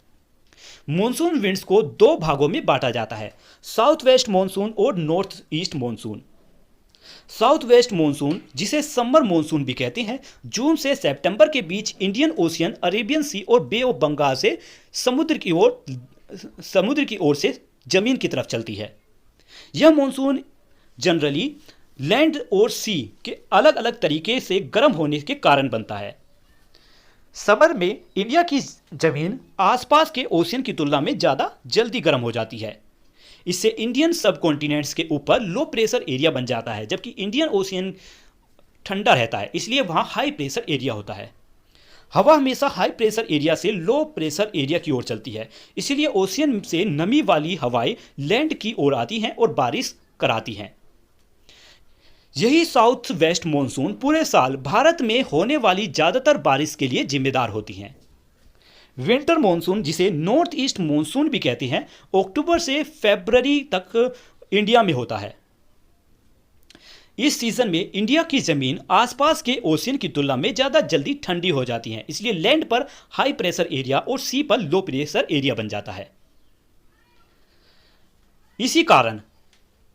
S1: मॉनसून विंड्स को दो भागों में बांटा जाता है, साउथ वेस्ट मॉनसून और north east monsoon. South west monsoon, जिसे समर मॉनसून भी कहते हैं, जून से सितंबर के बीच इंडियन ओशियन, अरेबियन सी और बे ऑफ बंगाल से समुद्र की ओर से जमीन की तरफ चलती है। यह मॉनसून जनरली लैंड और सी के अलग अलग तरीके से गर्म होने के कारण बनता है। समर में इंडिया की जमीन आसपास के ओशियन की तुलना में ज़्यादा जल्दी गर्म हो जाती है। इससे इंडियन सब कॉन्टिनेंट्स के ऊपर लो प्रेशर एरिया बन जाता है, जबकि इंडियन ओशियन ठंडा रहता है, इसलिए वहाँ हाई प्रेशर एरिया होता है। हवा हमेशा हाई प्रेशर एरिया से लो प्रेशर एरिया की ओर चलती है, इसीलिए ओशियन से नमी वाली हवाएं लैंड की ओर आती हैं और बारिश कराती हैं। यही साउथ वेस्ट मॉनसून पूरे साल भारत में होने वाली ज़्यादातर बारिश के लिए जिम्मेदार होती हैं। विंटर मॉनसून, जिसे नॉर्थ ईस्ट मॉनसून भी कहते हैं, अक्टूबर से फरवरी तक इंडिया में होता है। इस सीजन में इंडिया की जमीन आसपास के ओशियन की तुलना में ज़्यादा जल्दी ठंडी हो जाती है, इसलिए लैंड पर हाई प्रेशर एरिया और सी पर लो प्रेशर एरिया बन जाता है। इसी कारण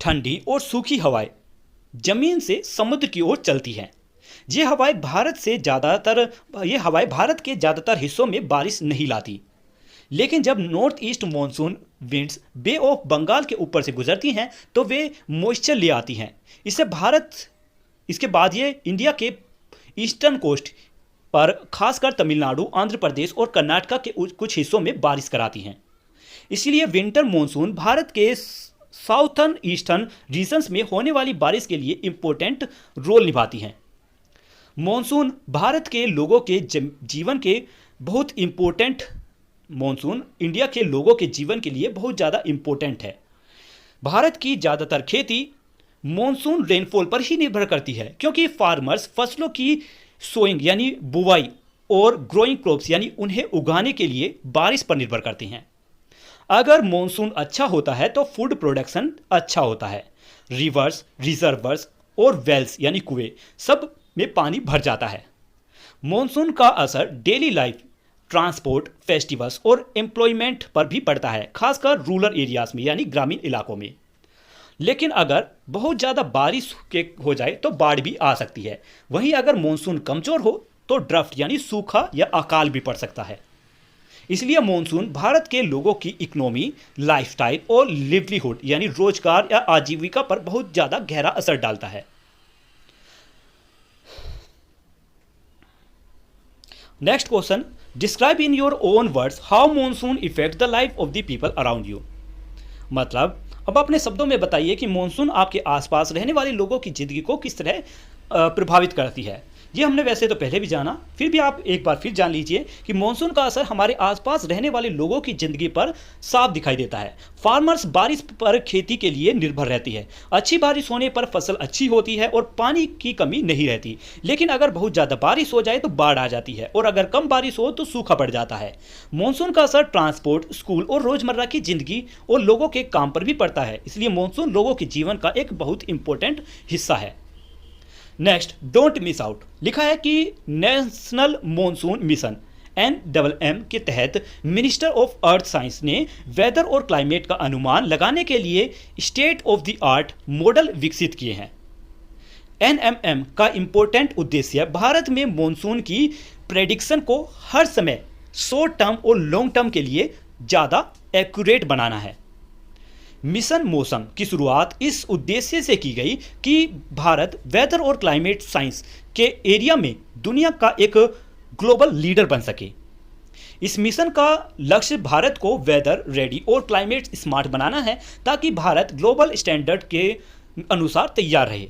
S1: ठंडी और सूखी हवाएं जमीन से समुद्र की ओर चलती हैं। ये हवाएं भारत के ज़्यादातर हिस्सों में बारिश नहीं लाती, लेकिन जब north east monsoon winds bay of Bengal के ऊपर से गुजरती हैं तो वे मॉइस्चर ले आती हैं। इसके बाद ये इंडिया के ईस्टर्न कोस्ट पर, खासकर तमिलनाडु, आंध्र प्रदेश और कर्नाटक के कुछ हिस्सों में बारिश कराती हैं। इसलिए विंटर मॉनसून भारत के साउथर्न ईस्टर्न रीजन्स में होने वाली बारिश के लिए इम्पोर्टेंट रोल निभाती हैं। मॉनसून भारत के लोगों के जीवन के बहुत इम्पोर्टेंट मॉनसून इंडिया के लोगों के जीवन के लिए बहुत ज़्यादा इम्पोर्टेंट है। भारत की ज़्यादातर खेती मॉनसून रेनफॉल पर ही निर्भर करती है, क्योंकि फार्मर्स फसलों की सोइंग यानी बुवाई और ग्रोइंग क्रॉप्स यानी उन्हें उगाने के लिए बारिश पर निर्भर करते हैं। अगर मॉनसून अच्छा होता है तो फूड प्रोडक्शन अच्छा होता है। रिवर्स, रिजर्वर्स और वेल्स यानी कुएं सब में पानी भर जाता है। मॉनसून का असर डेली लाइफ, ट्रांसपोर्ट, फेस्टिवल्स और एम्प्लॉयमेंट पर भी पड़ता है, खासकर रूरल एरियाज में यानी ग्रामीण इलाकों में। लेकिन अगर बहुत ज़्यादा बारिश हो जाए तो बाढ़ भी आ सकती है। वहीं अगर मॉनसून कमज़ोर हो तो ड्राफ्ट यानी सूखा या अकाल भी पड़ सकता है। इसलिए मॉनसून भारत के लोगों की इकोनॉमी, लाइफस्टाइल और लिवलीहुड यानी रोजगार या आजीविका पर बहुत ज़्यादा गहरा असर डालता है। Next question, describe in your own words how monsoon effect the life of the people around you. मतलब अब अपने शब्दों में बताइए कि मॉनसून आपके आसपास रहने वाले लोगों की ज़िंदगी को किस तरह प्रभावित करती है। ये हमने वैसे तो पहले भी जाना, फिर भी आप एक बार फिर जान लीजिए कि मॉनसून का असर हमारे आसपास रहने वाले लोगों की ज़िंदगी पर साफ दिखाई देता है। फार्मर्स बारिश पर खेती के लिए निर्भर रहती है। अच्छी बारिश होने पर फसल अच्छी होती है और पानी की कमी नहीं रहती। लेकिन अगर बहुत ज़्यादा बारिश हो जाए तो बाढ़ आ जाती है, और अगर कम बारिश हो तो सूखा पड़ जाता है। मॉनसून का असर ट्रांसपोर्ट, स्कूल और रोज़मर्रा की ज़िंदगी और लोगों के काम पर भी पड़ता है। इसलिए मॉनसून लोगों के जीवन का एक बहुत इंपॉर्टेंट हिस्सा है। Next, don't miss out. लिखा है कि नेशनल मॉनसून मिशन NMM के तहत मिनिस्टर ऑफ अर्थ साइंस ने वेदर और क्लाइमेट का अनुमान लगाने के लिए state of the art model विकसित किए हैं। NMM का इंपॉर्टेंट उद्देश्य भारत में मॉनसून की प्रेडिक्शन को हर समय शॉर्ट टर्म और लॉन्ग टर्म के लिए ज़्यादा एक्यूरेट बनाना है। मिशन मौसम की शुरुआत इस उद्देश्य से की गई कि भारत वेदर और क्लाइमेट साइंस के एरिया में दुनिया का एक ग्लोबल लीडर बन सके। इस मिशन का लक्ष्य भारत को वेदर रेडी और क्लाइमेट स्मार्ट बनाना है ताकि भारत ग्लोबल स्टैंडर्ड के अनुसार तैयार रहे।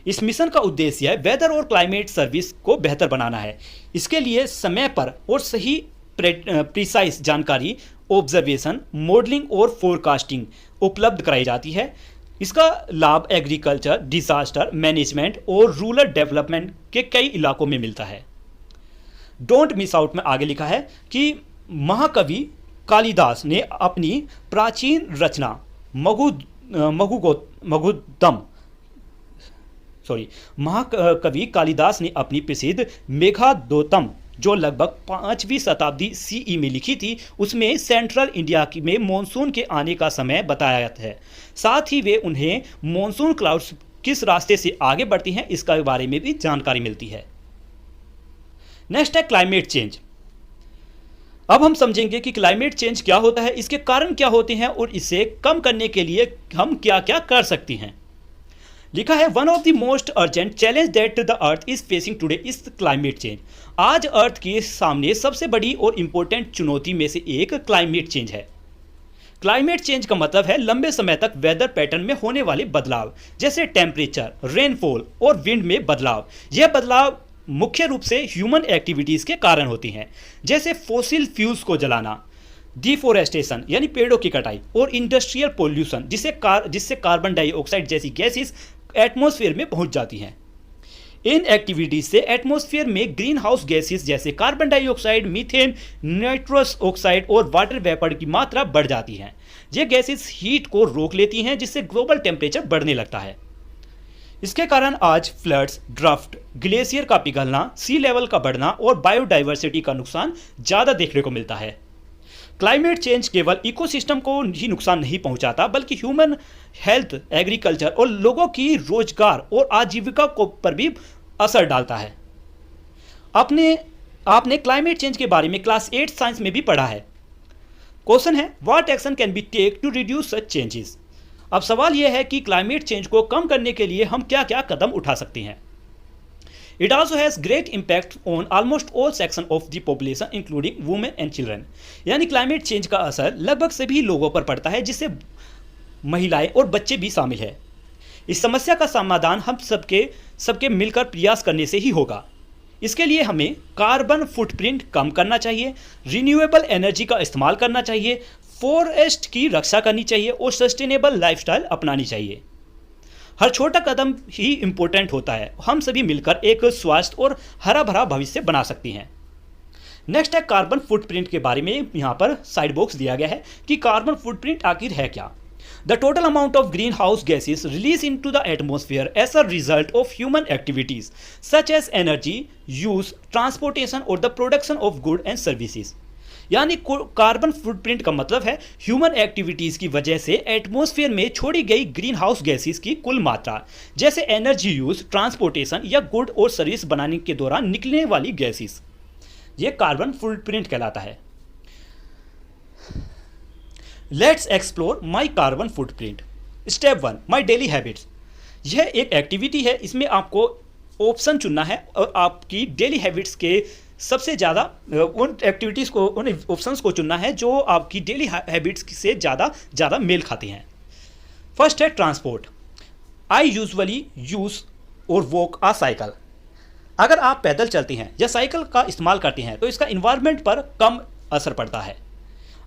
S1: इस मिशन का उद्देश्य है वेदर और क्लाइमेट सर्विस को बेहतर बनाना है। इसके लिए समय पर और सही प्रिसाइज जानकारी, ऑब्जर्वेशन, मॉडलिंग और फोरकास्टिंग उपलब्ध कराई जाती है। इसका लाभ एग्रीकल्चर, डिजास्टर मैनेजमेंट और रूरल डेवलपमेंट के कई इलाकों में मिलता है। डोंट मिस आउट में आगे लिखा है कि महाकवि कालिदास ने अपनी प्राचीन रचना महाकवि कालिदास ने अपनी प्रसिद्ध मेघदूतम जो लगभग 5वीं शताब्दी सीई में लिखी थी, उसमें सेंट्रल इंडिया में मॉनसून के आने का समय बताया है। साथ ही वे उन्हें मॉनसून क्लाउड्स किस रास्ते से आगे बढ़ती हैं इसका बारे में भी जानकारी मिलती है। नेक्स्ट है क्लाइमेट चेंज। अब हम समझेंगे कि क्लाइमेट चेंज क्या होता है, इसके कारण क्या होते हैं और इसे कम करने के लिए हम क्या क्या कर सकते हैं। लिखा है one of the most urgent challenge that the earth is facing today is climate change. आज अर्थ के सामने सबसे बड़ी और इंपॉर्टेंट चुनौती में से एक क्लाइमेट चेंज है। क्लाइमेट चेंज का मतलब है लंबे समय तक वेदर पैटर्न में होने वाले बदलाव, जैसे टेम्परेचर, रेनफॉल और विंड में बदलाव। यह बदलाव मुख्य रूप से ह्यूमन एक्टिविटीज़ के कारण होती हैं, जैसे फॉसिल फ्यूल्स को जलाना, डिफोरेस्टेशन यानी पेड़ों की कटाई, और इंडस्ट्रियल पोल्यूशन जिससे कार्बन डाइऑक्साइड जैसी गैसेस एटमॉस्फेयर में पहुंच जाती हैं। इन एक्टिविटीज से एटमॉस्फेयर में ग्रीन हाउस गैसेस जैसे carbon dioxide, methane, nitrous oxide और वाटर वेपर की मात्रा बढ़ जाती है। ये गैसेस हीट को रोक लेती हैं जिससे ग्लोबल टेम्परेचर बढ़ने लगता है। इसके कारण आज फ्लड्स, ड्राफ्ट, ग्लेशियर का पिघलना, सी लेवल का बढ़ना और बायोडाइवर्सिटी का नुकसान ज़्यादा देखने को मिलता है। क्लाइमेट चेंज केवल इकोसिस्टम को ही नुकसान नहीं पहुंचाता बल्कि ह्यूमन हेल्थ, एग्रीकल्चर और लोगों की रोजगार और आजीविका को पर भी असर डालता है। आपने क्लाइमेट चेंज के बारे में क्लास 8 साइंस में भी पढ़ा है। क्वेश्चन है what action can be take to reduce such changes. अब सवाल यह है कि क्लाइमेट चेंज को कम करने के लिए हम क्या क्या कदम उठा सकते हैं। It also has great impact on almost all section of the population including women and children। यानी क्लाइमेट चेंज का असर लगभग सभी लोगों पर पड़ता है जिससे महिलाएं और बच्चे भी शामिल हैं। इस समस्या का समाधान हम सबके मिलकर प्रयास करने से ही होगा। इसके लिए हमें कार्बन फुटप्रिंट कम करना चाहिए, रिन्यूएबल एनर्जी का इस्तेमाल करना चाहिए, फॉरेस्ट की रक्षा करनी चाहिए और सस्टेनेबल लाइफस्टाइल अपनानी चाहिए। हर छोटा कदम ही इम्पोर्टेंट होता है। हम सभी मिलकर एक स्वस्थ और हरा भरा भविष्य बना सकते हैं। नेक्स्ट है कार्बन फुटप्रिंट के बारे में। यहाँ पर साइड बॉक्स दिया गया है कि कार्बन फुटप्रिंट आखिर है क्या। The total amount of greenhouse gases release into the atmosphere as a result of human activities such as energy use, transportation और the production of good and services. यानी carbon footprint का मतलब है human activities की वजह से atmosphere में छोड़ी गई ग्रीन हाउस गैसेस की कुल मात्रा, जैसे एनर्जी यूज, ट्रांसपोर्टेशन या गुड और सर्विस बनाने के दौरान निकलने वाली गैसेस। ये कार्बन फुटप्रिंट कहलाता है। Let's explore my carbon footprint. Step 1, my daily habits. यह एक एक्टिविटी है, इसमें आपको ऑप्शन चुनना है और आपकी डेली हैबिट्स के सबसे ज़्यादा उन एक्टिविटीज़ को, उन ऑप्शंस को चुनना है जो आपकी डेली हैबिट्स से ज़्यादा मेल खाते हैं। फर्स्ट है ट्रांसपोर्ट। आई यूजुअली यूज़ और वॉक आ साइकिल। अगर आप पैदल चलते हैं या साइकिल का इस्तेमाल करते हैं तो इसका इन्वायरमेंट पर कम असर पड़ता है।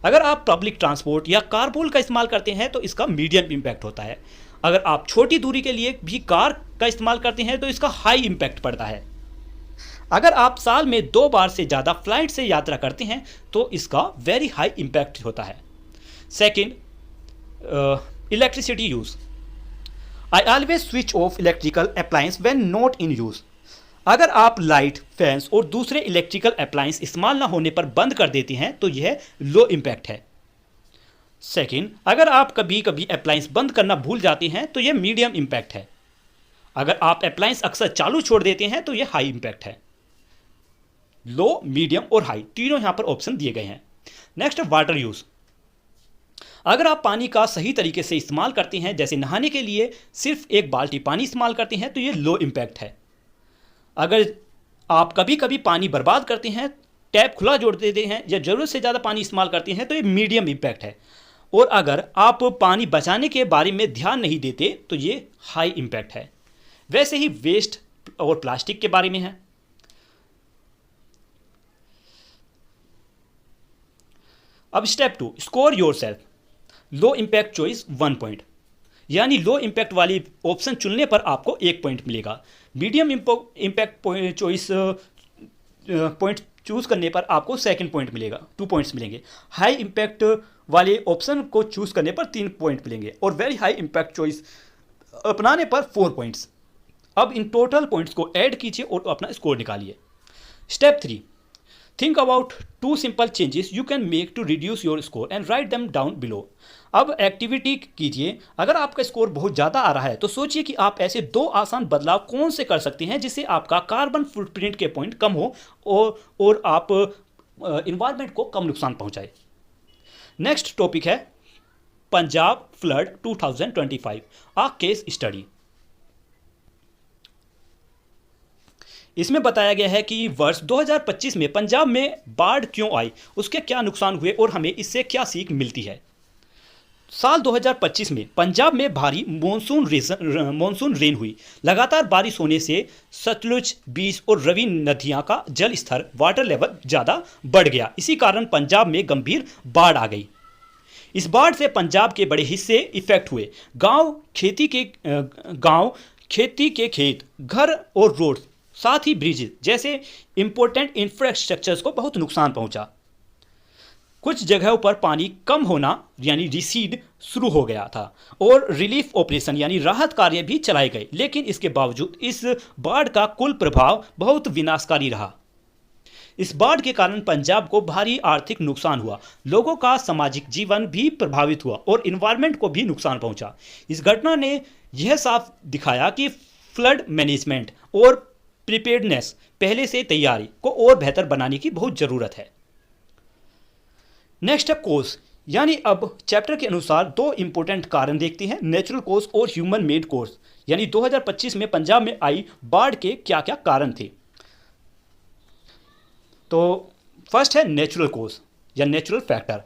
S1: अगर आप पब्लिक ट्रांसपोर्ट या कारपूल का इस्तेमाल करते हैं तो इसका मीडियम इम्पैक्ट होता है। अगर आप छोटी दूरी के लिए भी कार का इस्तेमाल करते हैं तो इसका हाई इम्पैक्ट पड़ता है। अगर आप साल में 2 बार से ज़्यादा फ्लाइट से यात्रा करते हैं तो इसका वेरी हाई इम्पैक्ट होता है। Second, electricity use. I always switch off electrical appliance when not in use. अगर आप लाइट, फैंस और दूसरे इलेक्ट्रिकल अप्लायंस इस्तेमाल ना होने पर बंद कर देते हैं तो यह लो इम्पैक्ट है। सेकेंड, अगर आप कभी कभी अप्लायंस बंद करना भूल जाते हैं तो यह मीडियम इम्पैक्ट है। अगर आप अप्लायंस अक्सर चालू छोड़ देते हैं तो यह हाई इम्पैक्ट है। लो, मीडियम और हाई तीनों यहां पर ऑप्शन दिए गए हैं। Next, water use. अगर आप पानी का सही तरीके से इस्तेमाल करते हैं, जैसे नहाने के लिए सिर्फ 1 बाल्टी पानी इस्तेमाल करते हैं तो ये लो इम्पैक्ट है। अगर आप कभी कभी पानी बर्बाद करते हैं टैप खुला छोड़ देते हैं या ज़रूरत से ज़्यादा पानी इस्तेमाल करते हैं तो ये मीडियम इम्पैक्ट है, और अगर आप पानी बचाने के बारे में ध्यान नहीं देते तो ये हाई इम्पैक्ट है। वैसे ही वेस्ट और प्लास्टिक के बारे में है। अब step 2, score your self. Low impact choice 1 point, यानी लो इम्पैक्ट वाली ऑप्शन चुनने पर आपको 1 पॉइंट मिलेगा। Medium impact choice point choose करने पर आपको 2 पॉइंट मिलेगा, 2 पॉइंट्स मिलेंगे। हाई इम्पैक्ट वाले ऑप्शन को चूज करने पर 3 पॉइंट मिलेंगे, और वेरी हाई इम्पैक्ट चॉइस अपनाने पर 4 पॉइंट्स। अब इन टोटल पॉइंट्स को ऐड कीजिए और अपना स्कोर निकालिए। Step 3, think about 2 simple changes you can make to reduce your score and write them down below. अब एक्टिविटी कीजिए। अगर आपका स्कोर बहुत ज़्यादा आ रहा है तो सोचिए कि आप ऐसे 2 आसान बदलाव कौन से कर सकते हैं जिससे आपका कार्बन फुटप्रिंट के पॉइंट कम हो और आप इन्वायरमेंट को कम नुकसान पहुंचाए। नेक्स्ट टॉपिक है पंजाब फ्लड 2025 आ केस स्टडी। इसमें बताया गया है कि वर्ष 2025 में पंजाब में बाढ़ क्यों आई, उसके क्या नुकसान हुए और हमें इससे क्या सीख मिलती है। साल 2025 में पंजाब में भारी मॉनसून रेन हुई। लगातार बारिश होने से सतलुज, बीस और रवि नदियां का जल स्तर, वाटर लेवल ज़्यादा बढ़ गया। इसी कारण पंजाब में गंभीर बाढ़ आ गई। इस बाढ़ से पंजाब के बड़े हिस्से इफेक्ट हुए। गांव, खेती के खेत, घर और रोड, साथ ही ब्रिज जैसे इंपॉर्टेंट इंफ्रास्ट्रक्चर्स को बहुत नुकसान पहुंचा। कुछ जगहों पर पानी कम होना यानी रिसीड शुरू हो गया था और रिलीफ ऑपरेशन यानी राहत कार्य भी चलाए गए, लेकिन इसके बावजूद इस बाढ़ का कुल प्रभाव बहुत विनाशकारी रहा। इस बाढ़ के कारण पंजाब को भारी आर्थिक नुकसान हुआ, लोगों का सामाजिक जीवन भी प्रभावित हुआ और इन्वायरमेंट को भी नुकसान पहुंचा। इस घटना ने यह साफ दिखाया कि फ्लड मैनेजमेंट और प्रिपेयर्डनेस, पहले से तैयारी को और बेहतर बनाने की बहुत ज़रूरत है। नेक्स्ट है कोज, यानी अब चैप्टर के अनुसार 2 इंपॉर्टेंट कारण देखते हैं, नेचुरल कोज और ह्यूमन मेड कोज। यानी 2025 में पंजाब में आई बाढ़ के क्या क्या कारण थे। तो फर्स्ट है नेचुरल कोज या नेचुरल फैक्टर।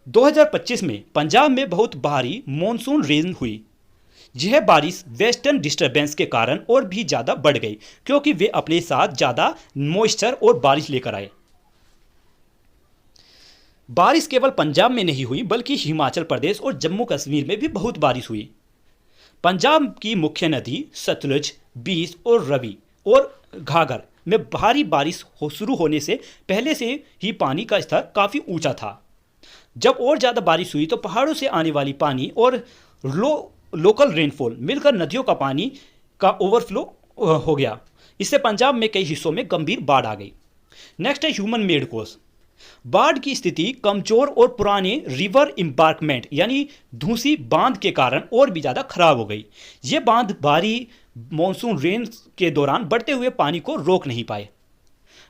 S1: 2025 में पंजाब में बहुत भारी मॉनसून रेन हुई। यह बारिश वेस्टर्न डिस्टर्बेंस के कारण और भी ज़्यादा बढ़ गई क्योंकि वे अपने साथ ज़्यादा मॉइस्चर और बारिश लेकर आए। बारिश केवल पंजाब में नहीं हुई बल्कि हिमाचल प्रदेश और जम्मू कश्मीर में भी बहुत बारिश हुई। पंजाब की मुख्य नदी सतलुज, बीस और रवि और घाघर में भारी बारिश शुरू होने से पहले से ही पानी का स्तर काफ़ी ऊंचा था। जब और ज़्यादा बारिश हुई तो पहाड़ों से आने वाली पानी और लोकल रेनफॉल मिलकर नदियों का पानी का ओवरफ्लो हो गया। इससे पंजाब में कई हिस्सों में गंभीर बाढ़ आ गई। नेक्स्ट है ह्यूमन मेड कोज। बाढ़ की स्थिति कमजोर और पुराने रिवर एम्बार्कमेंट यानी धूसी बांध के कारण और भी ज़्यादा खराब हो गई। ये बांध भारी मॉनसून रेन के दौरान बढ़ते हुए पानी को रोक नहीं पाए।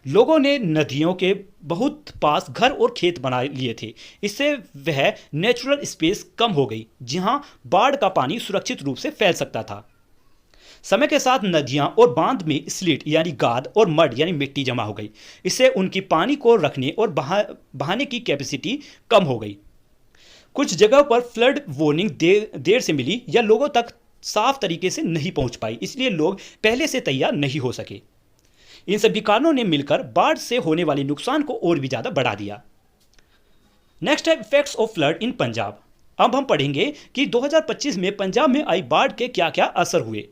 S1: लोगों ने नदियों के बहुत पास घर और खेत बना लिए थे। इससे वह नेचुरल स्पेस कम हो गई जहां बाढ़ का पानी सुरक्षित रूप से फैल सकता था। समय के साथ नदियां और बांध में स्लिट यानी गाद और मड यानी मिट्टी जमा हो गई। इससे उनकी पानी को रखने और बहाने की कैपेसिटी कम हो गई। कुछ जगह पर फ्लड वार्निंग देर से मिली या लोगों तक साफ तरीके से नहीं पहुंच पाई, इसलिए लोग पहले से तैयार नहीं हो सके। इन सभी कारणों ने मिलकर बाढ़ से होने वाले नुकसान को और भी ज़्यादा बढ़ा दिया। नेक्स्ट है इफेक्ट्स ऑफ फ्लड इन पंजाब। अब हम पढ़ेंगे कि 2025 में पंजाब में आई बाढ़ के क्या क्या असर हुए।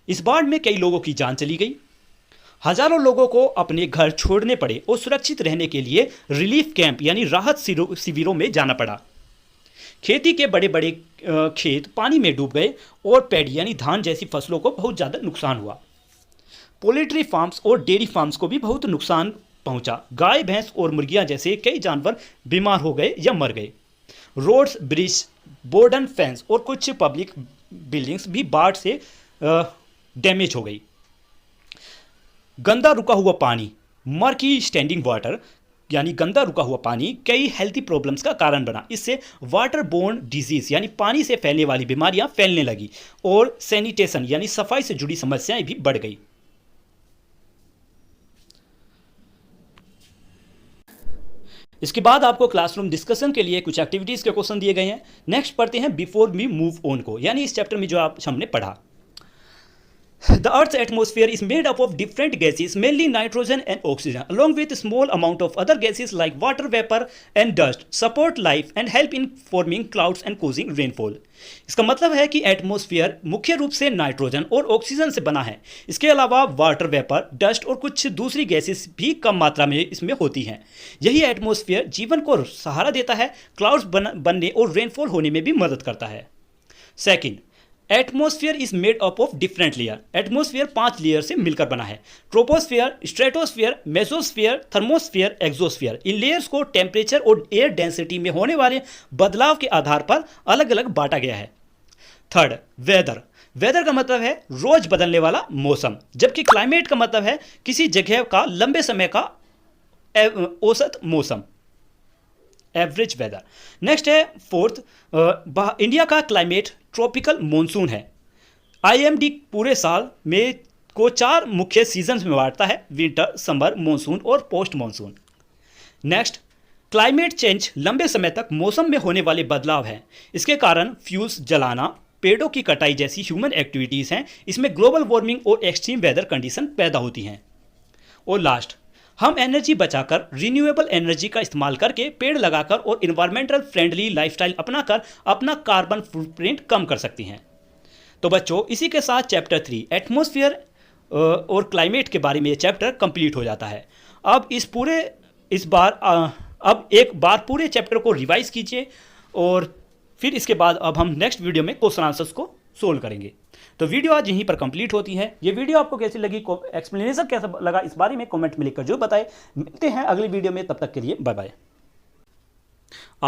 S1: इस बाढ़ में कई लोगों की जान चली गई। हजारों लोगों को अपने घर छोड़ने पड़े और सुरक्षित रहने के लिए रिलीफ कैंप यानी राहत शिविरों में जाना पड़ा। खेती के बड़े बड़े खेत पानी में डूब गए और पैडी यानी धान जैसी फसलों को बहुत ज़्यादा नुकसान हुआ। पोल्ट्री फार्म्स और डेयरी फार्म्स को भी बहुत नुकसान पहुंचा। गाय, भैंस और मुर्गियां जैसे कई जानवर बीमार हो गए या मर गए। रोड्स, ब्रिज, बोर्डन फेंस और कुछ पब्लिक बिल्डिंग्स भी बाढ़ से डैमेज हो गई। गंदा रुका हुआ पानी, मर्की स्टैंडिंग वाटर यानी गंदा रुका हुआ पानी कई हेल्थी प्रॉब्लम्स का कारण बना। इससे वाटर बोर्न डिजीज यानी पानी से फैलने वाली बीमारियां फैलने लगी और सैनिटेशन यानी सफाई से जुड़ी समस्याएं भी बढ़ गई। इसके बाद आपको क्लासरूम डिस्कशन के लिए कुछ एक्टिविटीज़ के क्वेश्चन दिए गए हैं। नेक्स्ट पढ़ते हैं बिफोर वी मूव ऑन को, यानी इस चैप्टर में जो आप हमने पढ़ा। The Earth's atmosphere is made up of different gases, mainly nitrogen and oxygen, along with a small amount of other gases like water vapor and dust, support life and help in forming clouds and causing rainfall. इसका मतलब है कि atmosphere मुख्य रूप से nitrogen और oxygen से बना है। इसके अलावा वाटर वेपर, डस्ट और कुछ दूसरी गैसेस भी कम मात्रा में इसमें होती हैं। यही एटमॉस्फेयर जीवन को सहारा देता है, क्लाउड्स बनने और रेनफॉल होने में भी मदद करता है। Second, atmosphere is made up of different layer. Atmosphere 5 layer से मिलकर बना है। Troposphere, stratosphere, mesosphere, thermosphere, exosphere. इन लेयर्स को टेम्परेचर और एयर डेंसिटी में होने वाले बदलाव के आधार पर अलग अलग बांटा गया है। Third, weather. वेदर का मतलब है रोज बदलने वाला मौसम, जबकि क्लाइमेट का मतलब है किसी जगह का लंबे समय का औसत मौसम, एवरेज वेदर। नेक्स्ट है फोर्थ, इंडिया का क्लाइमेट ट्रॉपिकल मॉनसून है। IMD पूरे साल में को 4 मुख्य सीजन्स में बांटता है, विंटर, समर, मॉनसून और post monsoon. Next, climate change लंबे समय तक मौसम में होने वाले बदलाव हैं। इसके कारण फ्यूल्स जलाना, पेड़ों की कटाई जैसी ह्यूमन एक्टिविटीज़ हैं। इसमें ग्लोबल वार्मिंग और एक्सट्रीम वेदर कंडीशन पैदा होती हैं। और लास्ट, हम एनर्जी बचाकर रिन्यूएबल एनर्जी का इस्तेमाल करके, पेड़ लगाकर और इन्वायरमेंटल फ्रेंडली लाइफस्टाइल अपनाकर अपना कार्बन फुटप्रिंट कम कर सकती हैं। तो बच्चों, इसी के साथ चैप्टर 3 एटमॉस्फेयर और क्लाइमेट के बारे में ये चैप्टर कंप्लीट हो जाता है। अब एक बार पूरे चैप्टर को रिवाइज कीजिए और फिर इसके बाद अब हम नेक्स्ट वीडियो में क्वेश्चन आंसर्स को सोल्व करेंगे। तो वीडियो आज यहीं पर कंप्लीट होती है। ये वीडियो आपको कैसी लगी, एक्सप्लेनेशन कैसा लगा, इस बारे में कमेंट में लिखकर जो बताएं। मिलते हैं अगली वीडियो में, तब तक के लिए बाय बाय।